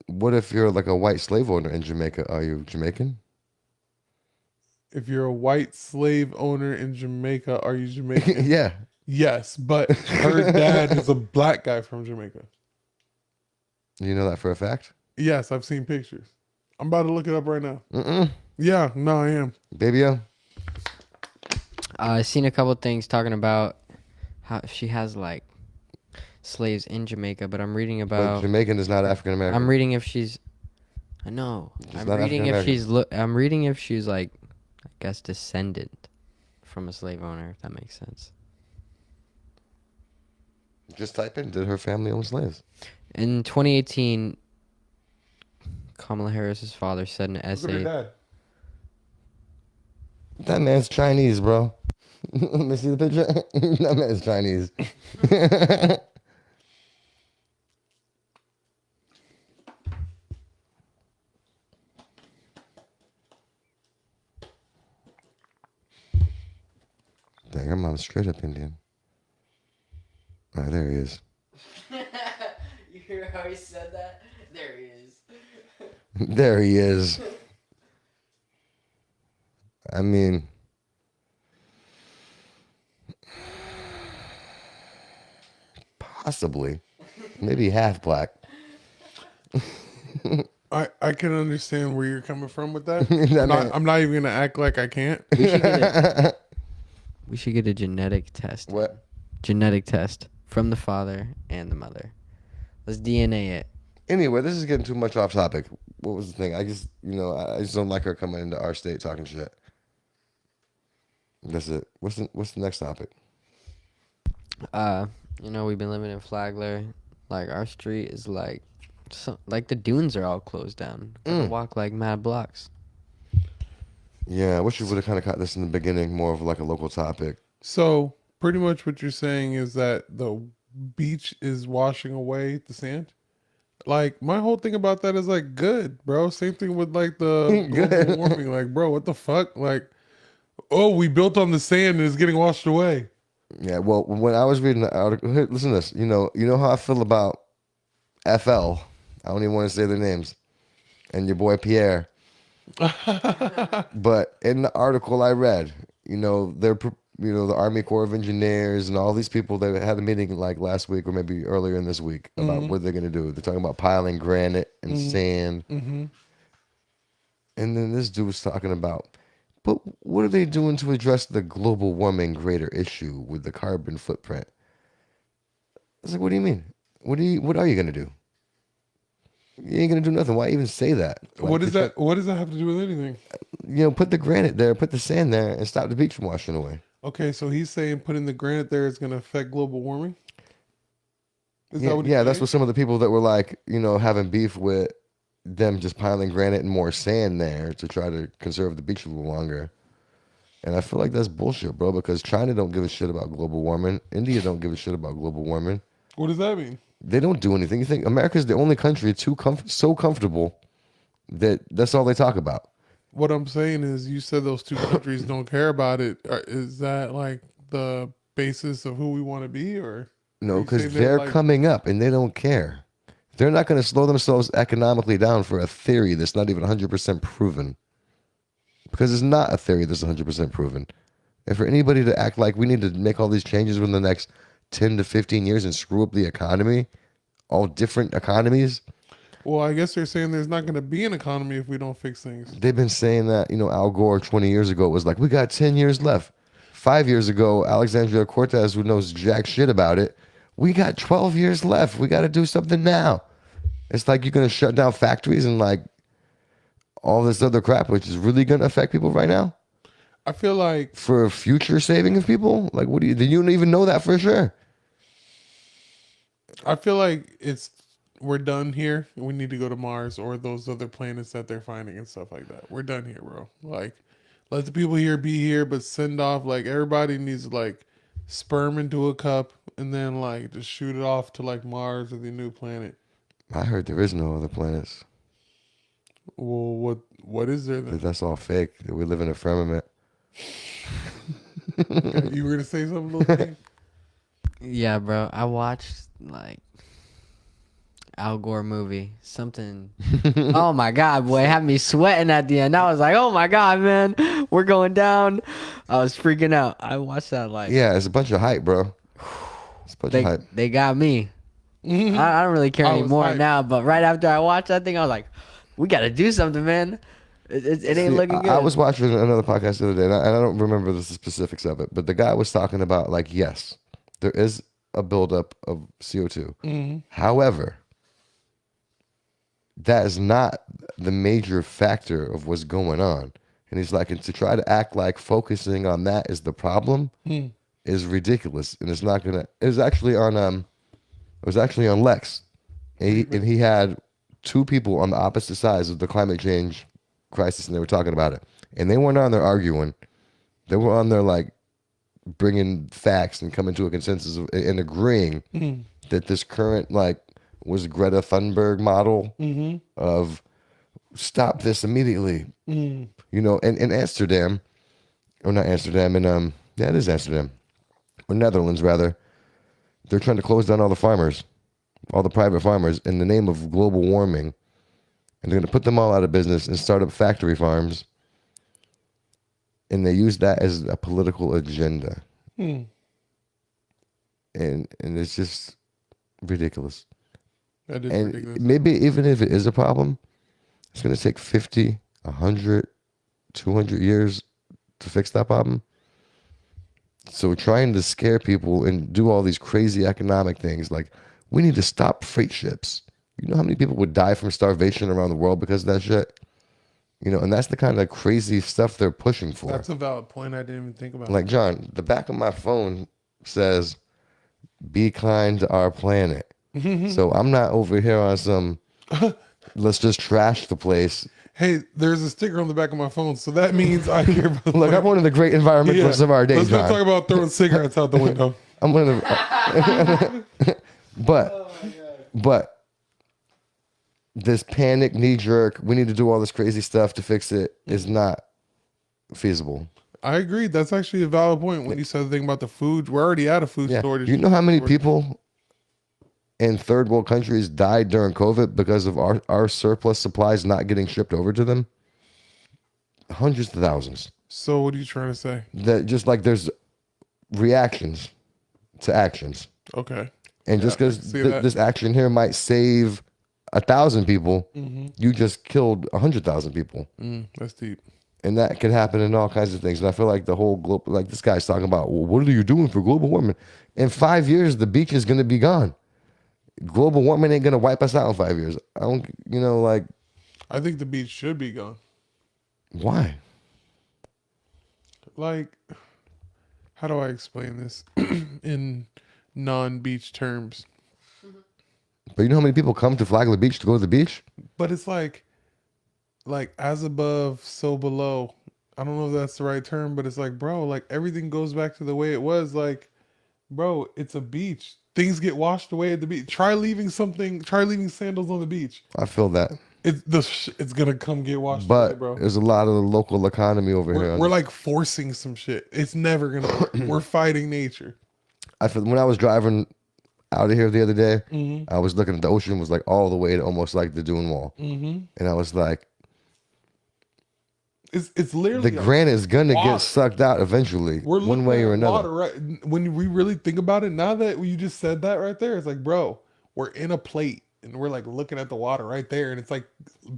What if you're like a white slave owner in Jamaica? Are you Jamaican? If you're a white slave owner in Jamaica, are you Jamaican? Yeah. Yes, but her dad is a black guy from Jamaica. You know that for a fact? Yes, I've seen pictures. I'm about to look it up right now. Yeah, no, I am. Baby-o? I've seen a couple things talking about how she has like slaves in Jamaica, but I'm reading But about. Jamaican is not African American. I'm reading if she's. I know. I'm not reading if African-American. she's. I'm reading if she's like, I guess, descendant from a slave owner. If that makes sense. Just type in, did her family own slaves? In 2018, Kamala Harris's father said in an Look at her essay. dad. That man's Chinese, bro. Let me see the picture. That man's Chinese. Dang, her mom's straight up Indian. All right, there he is. You hear how he said that? There he is. There he is. I mean, possibly. Maybe half black. I can understand where you're coming from with that. That I'm not even gonna act like I can't. We should get a genetic test. What? Genetic test from the father and the mother. Let's DNA it. Anyway, this is getting too much off topic. What was the thing? I just don't like her coming into our state talking shit. That's it. What's the next topic? We've been living in Flagler. Like our street is like, like the dunes are all closed down. Gotta walk like mad blocks. Yeah, I wish we would have kind of caught this in the beginning, more of like a local topic. So pretty much what you're saying is that the beach is washing away the sand. Like my whole thing about that is like, good, bro. Same thing with like the global warming. Like, bro, what the fuck? Like, oh, we built on the sand and it's getting washed away. Yeah, well, when I was reading the article, hey, listen to this. You know how I feel about FL. I don't even want to say their names. And your boy Pierre. But in the article I read, the Army Corps of Engineers and all these people that had a meeting like last week or maybe earlier in this week about what they're going to do. They're talking about piling granite and sand. And then this dude was talking about, but what are they doing to address the global warming greater issue with the carbon footprint? I was like, what do you mean? What are you going to do? You ain't going to do nothing. Why even say that? What does that have to do with anything? Put the granite there, put the sand there, and stop the beach from washing away. Okay, so he's saying putting the granite there is going to affect global warming? Is Yeah, that what he's yeah, that's saying? what some of the people that were like, having beef with them just piling granite and more sand there to try to conserve the beach a little longer. And I feel like that's bullshit, bro, because China don't give a shit about global warming. India don't give a shit about global warming. What does that mean? They don't do anything. You think America's the only country so comfortable that that's all they talk about? What I'm saying is, you said those two countries don't care about it. Is that like the basis of who we want to be, or are No, you saying because they're they're like, coming up and they don't care. They're not going to slow themselves economically down for a theory that's not even 100% proven. Because it's not a theory that's 100% proven. And for anybody to act like we need to make all these changes within the next 10 to 15 years and screw up the economy, all different economies, well, I guess they're saying there's not going to be an economy if we don't fix things. they've been saying that, Al Gore 20 years ago was like, we got 10 years left. 5 years ago, Alexandria Cortez, who knows jack shit about it, we got 12 years left. We got to do something now. It's like you're going to shut down factories and like all this other crap, which is really going to affect people right now I feel like for future saving of people. Like, what do you don't even know that for sure. it's we're done here. We need to go to Mars or those other planets that they're finding and stuff like that. We're done here, bro. Like, let the people here be here, but send off like everybody needs like sperm into a cup and then like just shoot it off to like Mars or the new planet. I heard there is no other planets. Well, what is there That then? that's all fake. That we live in a firmament. Okay, you were gonna say something, little thing? Yeah, bro. I watched like Al Gore movie. Something. Oh my god, boy, it had me sweating at the end. I was like, oh my god, man, we're going down. I was freaking out. I watched that like Yeah, it's a bunch of hype, bro. It's a bunch of hype. they got me. I don't really care I was anymore hyped. now, but right after I watched that thing, I was like, we got to do something, man. It ain't See, looking good. I was watching another podcast the other day, and I don't remember the specifics of it, but the guy was talking about like, yes, there is a buildup of CO2. However, that is not the major factor of what's going on. And he's like, and to try to act like focusing on that is the problem is ridiculous, and it's not gonna. It was actually on Lex, and he had two people on the opposite sides of the climate change crisis, and they were talking about it, and they weren't on there arguing. They were on there like bringing facts and coming to a consensus and agreeing that this current like was Greta Thunberg model of stop this immediately. In Amsterdam, or not Amsterdam, it is Amsterdam, or Netherlands rather. They're trying to close down all the farmers, all the private farmers, in the name of global warming. And they're going to put them all out of business and start up factory farms. And they use that as a political agenda. And it's just ridiculous. That is And ridiculous. maybe even if it is a problem, it's going to take 50, 100, 200 years to fix that problem. So trying to scare people and do all these crazy economic things, like we need to stop freight ships. You know how many people would die from starvation around the world because of that shit? And that's the kind of crazy stuff they're pushing for. That's a valid point. I didn't even think about. Like, John, the back of my phone says, be kind to our planet. So I'm not over here on some, let's just trash the place. Hey, there's a sticker on the back of my phone, so that means I care about. Look, I'm one of the great environmentalists of our day, Let's John. not talk about throwing cigarettes out the window. I'm one of the, but this panic, knee jerk, we need to do all this crazy stuff to fix it is not feasible. I agree. That's actually a valid point when you said the thing about the food. We're already at a food Yeah. shortage. You know how many people in third world countries died during COVID because of our surplus supplies not getting shipped over to them? Hundreds of thousands. So what are you trying to say? That just like there's reactions to actions. Okay. And just because see that. this action here might save 1,000 people, you just killed 100,000 people. That's deep. And that could happen in all kinds of things. And I feel like the whole global, like this guy's talking about, well, what are you doing for global warming? In 5 years, the beach is going to be gone. Global warming ain't going to wipe us out in 5 years. I don't, like, I think the beach should be gone. why? Like, how do I explain this in non-beach terms? But you know how many people come to Flagler Beach to go to the beach? But it's like as above, so below. I don't know if that's the right term, but it's like, bro, like everything goes back to the way it was. Like, bro, it's a beach. Things get washed away at the beach. Try leaving sandals on the beach. I feel that. It's gonna come get washed away, But bro. there's a lot of the local economy over here. We're like forcing some shit. It's never gonna. We're fighting nature. I feel when I was driving out of here the other day, Mm-hmm. I was looking at the ocean was like all the way to almost like the dune wall, Mm-hmm. and I was like, It's literally the granite is gonna water. get sucked out eventually, We're one way or another. water, right? When we really think about it, now that you just said that right there, it's like, bro, we're in a plate and we're like looking at the water right there, and it's like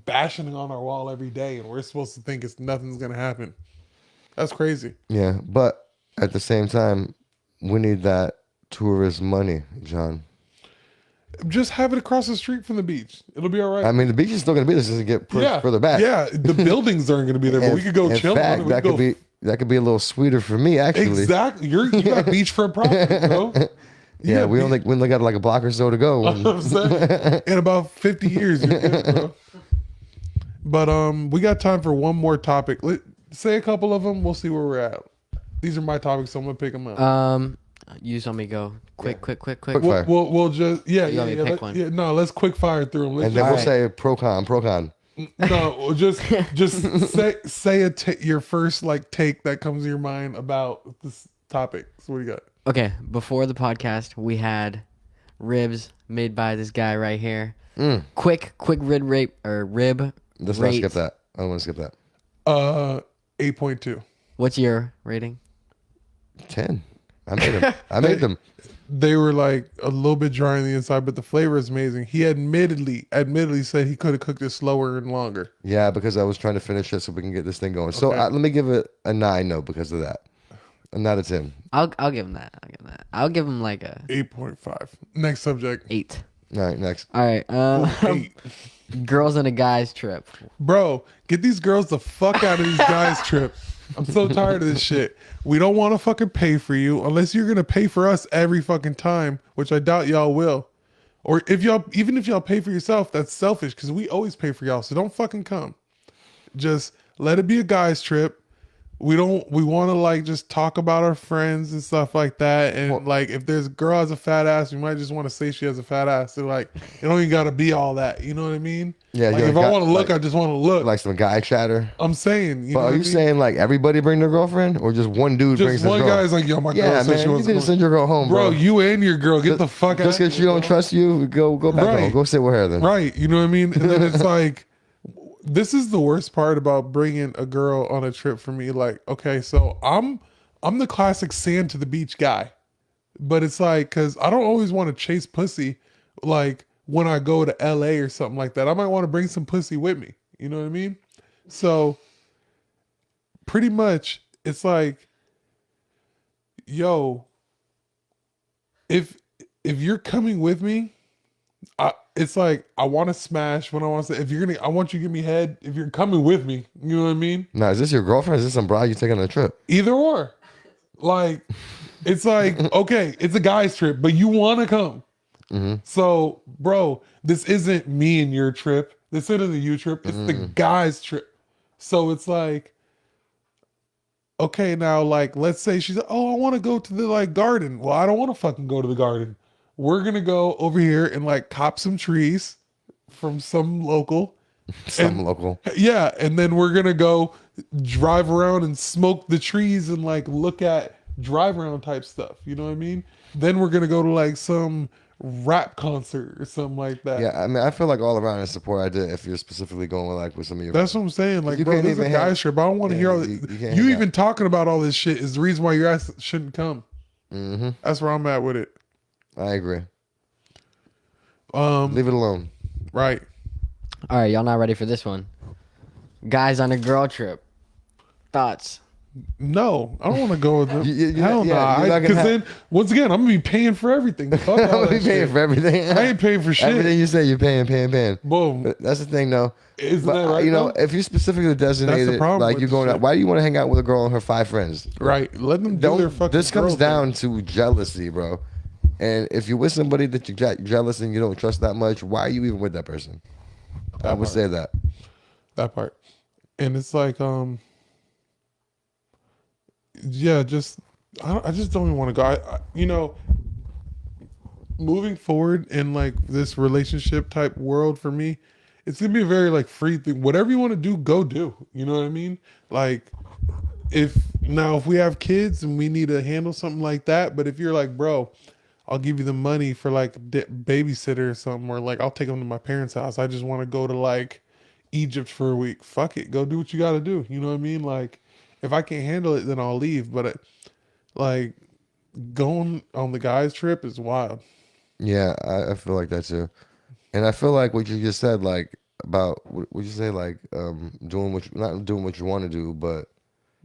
bashing on our wall every day, and we're supposed to think nothing's gonna happen. That's crazy. Yeah, but at the same time, we need that tourist money, John. Just have it across the street from the beach. It'll be all right. I mean, the beach is still gonna be there, just to get pushed further back. Yeah, the buildings aren't gonna be there, but we could go in chill fact, on it. that could be a little sweeter for me, actually. Exactly. You got beachfront property, bro. Yeah, we only got like a block or so to go. I'm saying, in about 50 years, you're good, bro. But we got time for one more topic. Say a couple of them. We'll see where we're at. These are my topics, so I'm gonna pick them up. You just want me to go quick. Quick fire. We'll just You want me to pick one? No, let's quick fire through them. And then we'll Alright. say pro con. No, just say your first like take that comes to your mind about this topic. So what do you got? Okay, before the podcast, we had ribs made by this guy right here. Quick rib. Let's not skip that. I don't want to skip that. 8.2. What's your rating? 10. I made them. I made them. They were like a little bit dry on the inside, but the flavor is amazing. He admittedly said he could have cooked it slower and longer. Yeah, because I was trying to finish it so we can get this thing going. So Okay. let me give it a 9, though, because of that. Not a 10. I'll give him that. I'll give him like a 8.5. Next subject. 8. All right, next. All right. 8. Girls and a guys trip. Bro, get these girls the fuck out of these guys' trip. I'm so tired of this shit. We don't want to fucking pay for you unless you're gonna pay for us every fucking time, which I doubt y'all will. Or if y'all pay for yourself, that's selfish because we always pay for y'all. So don't fucking come. Just let it be a guys' trip. We want to like just talk about our friends and stuff like that. And like if there's a girl has a fat ass, we might just want to say she has a fat ass. So like it don't even gotta be all that. You know what I mean? Yeah, Like you if got- I want to look, like- I just want to look. Like some guy chatter. I'm saying. You But know are what you I mean? saying like everybody bring their girlfriend or just one dude brings Just his one girl? guy's like, yo, my girl Yeah, said man, she you wants need to to send your girl home, bro, bro. you and your girl, get the fuck out. Just because she don't trust you, go back Right. home. Go sit with her then. Right. You know what I mean? And then it's like, this is the worst part about bringing a girl on a trip for me. Like, okay, so I'm the classic sand to the beach guy, but it's like, cause I don't always want to chase pussy. Like when I go to LA or something like that, I might want to bring some pussy with me. You know what I mean? So pretty much it's like, yo, if you're coming with me, it's like I want to smash when I want to say, I want you to give me head if you're coming with me. You know what I mean? Now, is this your girlfriend? Is this some bride you taking on a trip? Either or. Like, it's like, okay, it's a guy's trip, but you want to come. So, bro, this isn't me and your trip. This isn't the you trip. It's the guy's trip. So it's like, okay, now, like, let's say she's like, oh, I want to go to the, like, garden. Well, I don't want to fucking go to the garden. We're going to go over here and, like, cop some trees from some local. Some local. Yeah, and then we're gonna go drive around and smoke the trees and like look at drive around type stuff. You know what I mean? Then we're gonna go to like some rap concert or something like that. Yeah, I mean, I feel like all around is support idea if you're specifically going with like with some of your. That's what I'm saying. Like, You bro, can't this is a even guy's have- trip. I don't want to Yeah, hear all you this. can't You have even talking about all this shit is the reason why your ass shouldn't come. That's where I'm at with it. I agree. Um, Leave it alone. right. All right, y'all not ready for this one? Guys on a girl trip. Thoughts? No, I don't want to go with them. You're Hell not- no. yeah, you're not gonna Because have- then, once again, I'm gonna be paying for everything. Fuck I'm all gonna be that paying shit. for everything. I ain't paying for shit. Everything you say, you're paying. Boom. But that's the thing, though. Isn't But, that right? you know, though? if you specifically designated, problem like with you're this going out, shit. why do you want to hang out with a girl and her 5 friends? Right. Let them do their fucking This comes girl down to jealousy, bro. And if you're with somebody that you're jealous and you don't trust that much, why are you even with that person? I would say that. That part. And it's like, yeah, just I just don't even want to go. Moving forward in like this relationship type world for me, it's gonna be a very like free thing. Whatever you want to do, go do. You know what I mean? Like if we have kids and we need to handle something like that, but if you're like, bro, I'll give you the money for like babysitter or something, or like I'll take them to my parents' house. I just want to go to like Egypt for a week. Fuck it, go do what you got to do. You know what I mean? Like if I can't handle it, then I'll leave. But like going on the guys trip is wild. Yeah, I feel like that too. And I feel like what you just said, like about what you say, like doing what not doing what you want to do, but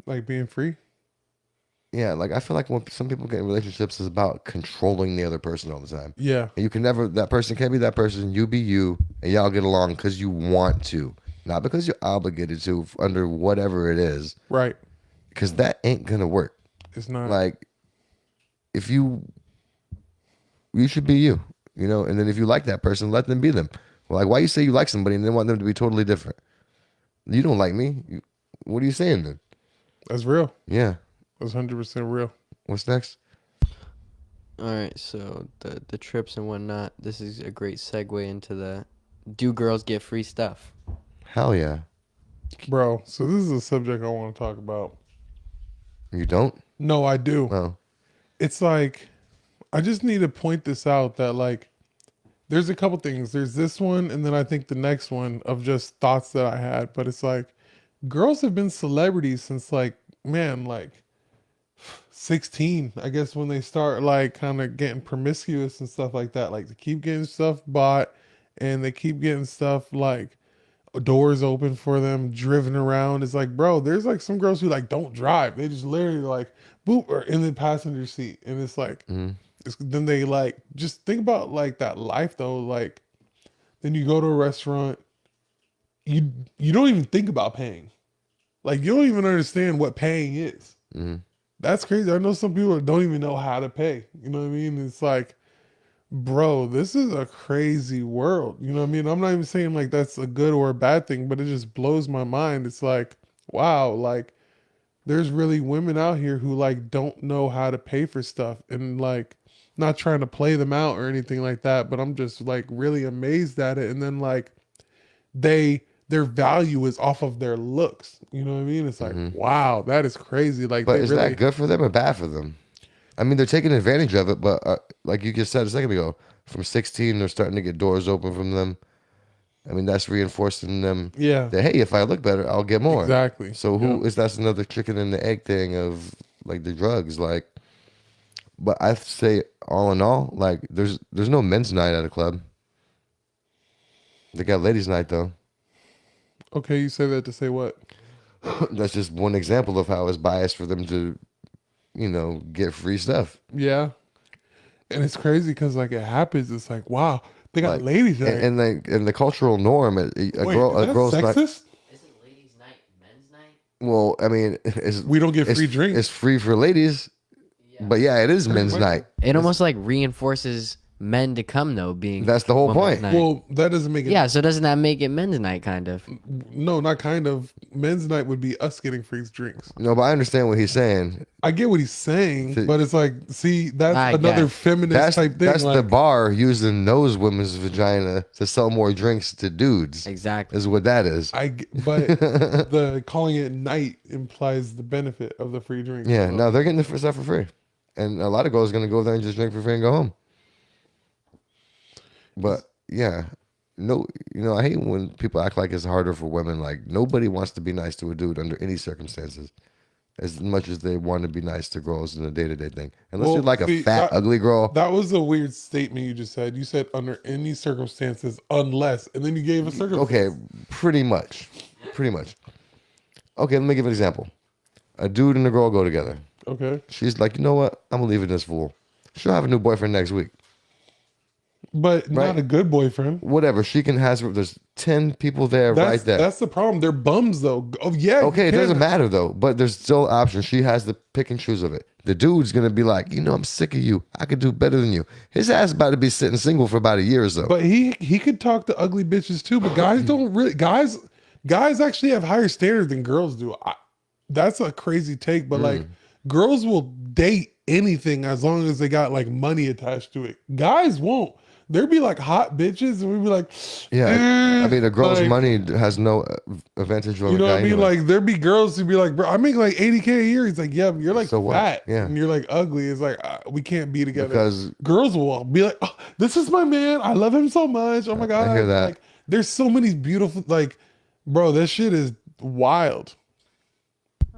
Like being free. yeah, like I feel like when some people get in relationships, is about controlling the other person all the time. Yeah. And you can never, that person can't be that person. You be you, and y'all get along because you want to, not because you're obligated to under whatever it is. Right. Because that ain't gonna work. It's not. Like if you should be you, you know. And then if you like that person, let them be them. Like why you say you like somebody and then want them to be totally different? You don't like me. What are you saying then? That's real. Yeah. That's 100% real. What's next? All right, so the trips and whatnot. This is a great segue into the do girls get free stuff? Hell yeah. Bro, so this is a subject I want to talk about. You don't? No, I do. Oh. It's like I just need to point this out that like there's a couple things. There's this one and then I think the next one of just thoughts that I had, but it's like girls have been celebrities since like man, like 16, I guess, when they start like kind of getting promiscuous and stuff like that. Like they keep getting stuff bought and they keep getting stuff like doors open for them, driven around. It's like, bro, there's like some girls who like don't drive. They just literally like boop or in the passenger seat. And it's like then they like just think about like that life though. Like then you go to a restaurant, you don't even think about paying. Like you don't even understand what paying is. That's crazy. I know some people that don't even know how to pay. You know what I mean? It's like, bro, this is a crazy world. You know what I mean? I'm not even saying like that's a good or a bad thing, but it just blows my mind. It's like, wow, like there's really women out here who like don't know how to pay for stuff and like not trying to play them out or anything like that, but I'm just like really amazed at it. And then like their value is off of their looks. You know what I mean? It's like, wow, that is crazy. Like, But they is really, that good for them or bad for them? I mean, they're taking advantage of it, but like you just said a second ago, from 16, they're starting to get doors open from them. I mean, that's reinforcing them yeah, that, hey, if I look better, I'll get more. exactly. So Yeah. that's another chicken and the egg thing of like the drugs. Like, but I say all in all, like there's no men's night at a club. They got ladies' night though. Okay, you say that to say what? That's just one example of how it's biased for them to, you know, get free stuff. Yeah, and it's crazy because like it happens. It's like, wow, they got Like, ladies night. And the cultural norm, Wait, is that girl's not. sexist? Isn't ladies' night men's night? Well, I mean, We don't get free drinks. It's free for ladies, but yeah, it is men's much. night. It almost like reinforces men to come though, being That's the whole women's point. night. Well, that doesn't make it. Yeah, so doesn't that make it men's night kind of? No, not kind of. Men's night would be us getting free drinks. No, but I understand what he's saying. I get what he's saying, See- but it's like, see, that's I another guess. feminist That's type thing. that's like, the bar using those women's vagina to sell more drinks to dudes. Exactly. Is what that is. but the calling it night implies the benefit of the free drink. Yeah, no, they're getting the stuff for free, and a lot of girls gonna go there and just drink for free and go home. But yeah, no, you know, I hate when people act like it's harder for women. Like nobody wants to be nice to a dude under any circumstances, as much as they want to be nice to girls in a day-to-day thing. Unless Well, you're like see, a fat, ugly girl. That was a weird statement you just said. You said under any circumstances, unless, and then you gave a circumstance. Okay, pretty much. Okay, let me give an example. A dude and a girl go together. Okay. She's like, you know what? I'm gonna leave this fool. She'll have a new boyfriend next week. but not Right. a good boyfriend. Whatever. She can has. There's 10 people there right there. That's the problem. They're bums though. Oh yeah. you Okay, it can't- doesn't matter though, but there's still options. She has the pick and choose of it. The dude's gonna be like, I'm sick of you. I could do better than you. His ass about to be sitting single for about a year or so. But he could talk to ugly bitches too. But guys don't really. Guys actually have higher standards than girls do. That's a crazy take, but like girls will date anything as long as they got like money attached to it. Guys won't. There'd be like hot bitches, and we'd be like, yeah, I mean, a girl's like, money has no advantage over You know a guy what I mean? anyway. Like there'd be girls who'd be like, bro, I make like 80K a year. He's like, yeah, but you're like So what? fat, Yeah. and you're like ugly. It's like we can't be together. Because Girls will be like, oh, this is my man. I love him so much. Oh my god, hear that. Like, there's so many beautiful, like, bro, that shit is wild.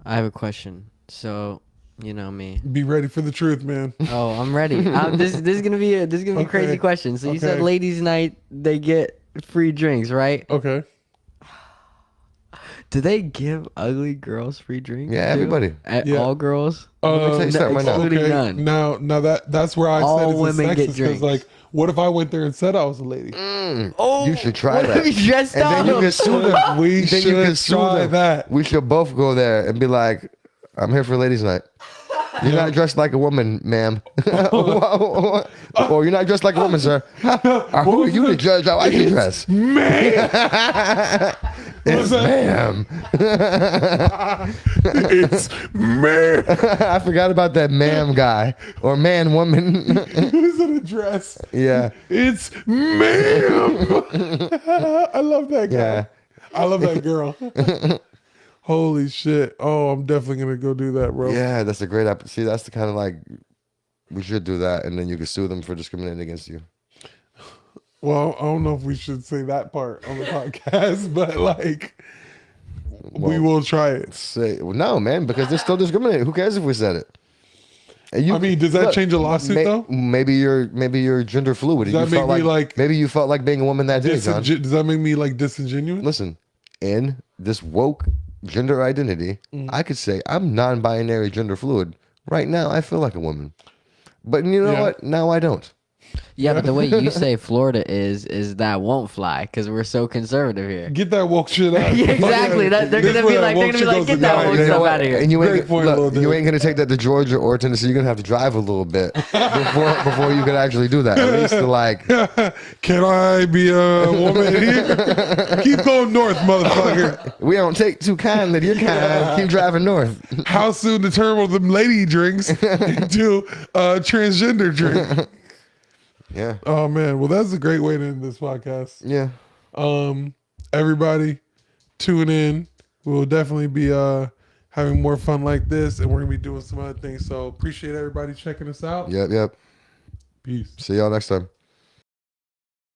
I have a question. So, you know me. Be ready for the truth, man. Oh, I'm ready. This is gonna be a crazy Okay. question. So you said Okay. ladies' night they get free drinks, right? Okay. Do they give ugly girls free drinks? Yeah, too? everybody. Yeah. All girls? Let me tell you something right now. Including none. Now that's where I All said it's women a get sexist because drinks. like, what if I went there and said I was a lady? Oh, You should try what that. if you dressed And then you up? can sue them. We Then you should can sue try them. that. We should both go there and be like, I'm here for ladies' night. You're not dressed like a woman, ma'am. Or you're not dressed like a woman, sir. Or who are you to judge how I can dress? Man, It's ma'am. it's man. I forgot about that ma'am guy. Or man woman. Who's in a dress? Yeah. It's ma'am. I love that guy. Yeah. I love that girl. Holy shit. Oh, I'm definitely gonna go do that, bro. Yeah, that's a great See, that's the kind of like, we should do that. And then you can sue them for discriminating against you. Well, I don't know if we should say that part on the podcast, but like we will try it. Say, well, no, man, because they're still discriminating. Who cares if we said it? And you, I mean, does that change a lawsuit though? Maybe you're gender fluid. Does that make me like maybe you felt like being a woman that day, John. does that make me like disingenuous? Listen, in this woke gender identity, I could say I'm non-binary gender fluid. Right now, I feel like a woman, but you know Yeah. what? Now I don't. Yeah, but the way you say Florida is that won't fly because we're so conservative here. Get that woke shit out. Yeah, exactly. They're This gonna is where be that like, woke shit goes get to that die. woke You know stuff what? out of here. And you Great ain't, point, look, little dude. you ain't gonna take that to Georgia or Tennessee. You're gonna have to drive a little bit before you can actually do that. At least to like, Can I be a woman here? Keep going north, motherfucker. we don't take too kindly to your kind. Keep driving north. How soon to turn one of them lady drinks into a transgender drink? Yeah, Oh man, well that's a great way to end this podcast. yeah. Everybody tune in. We'll definitely be having more fun like this, and we're gonna be doing some other things. So appreciate everybody checking us out. Yep. Peace. See y'all next time.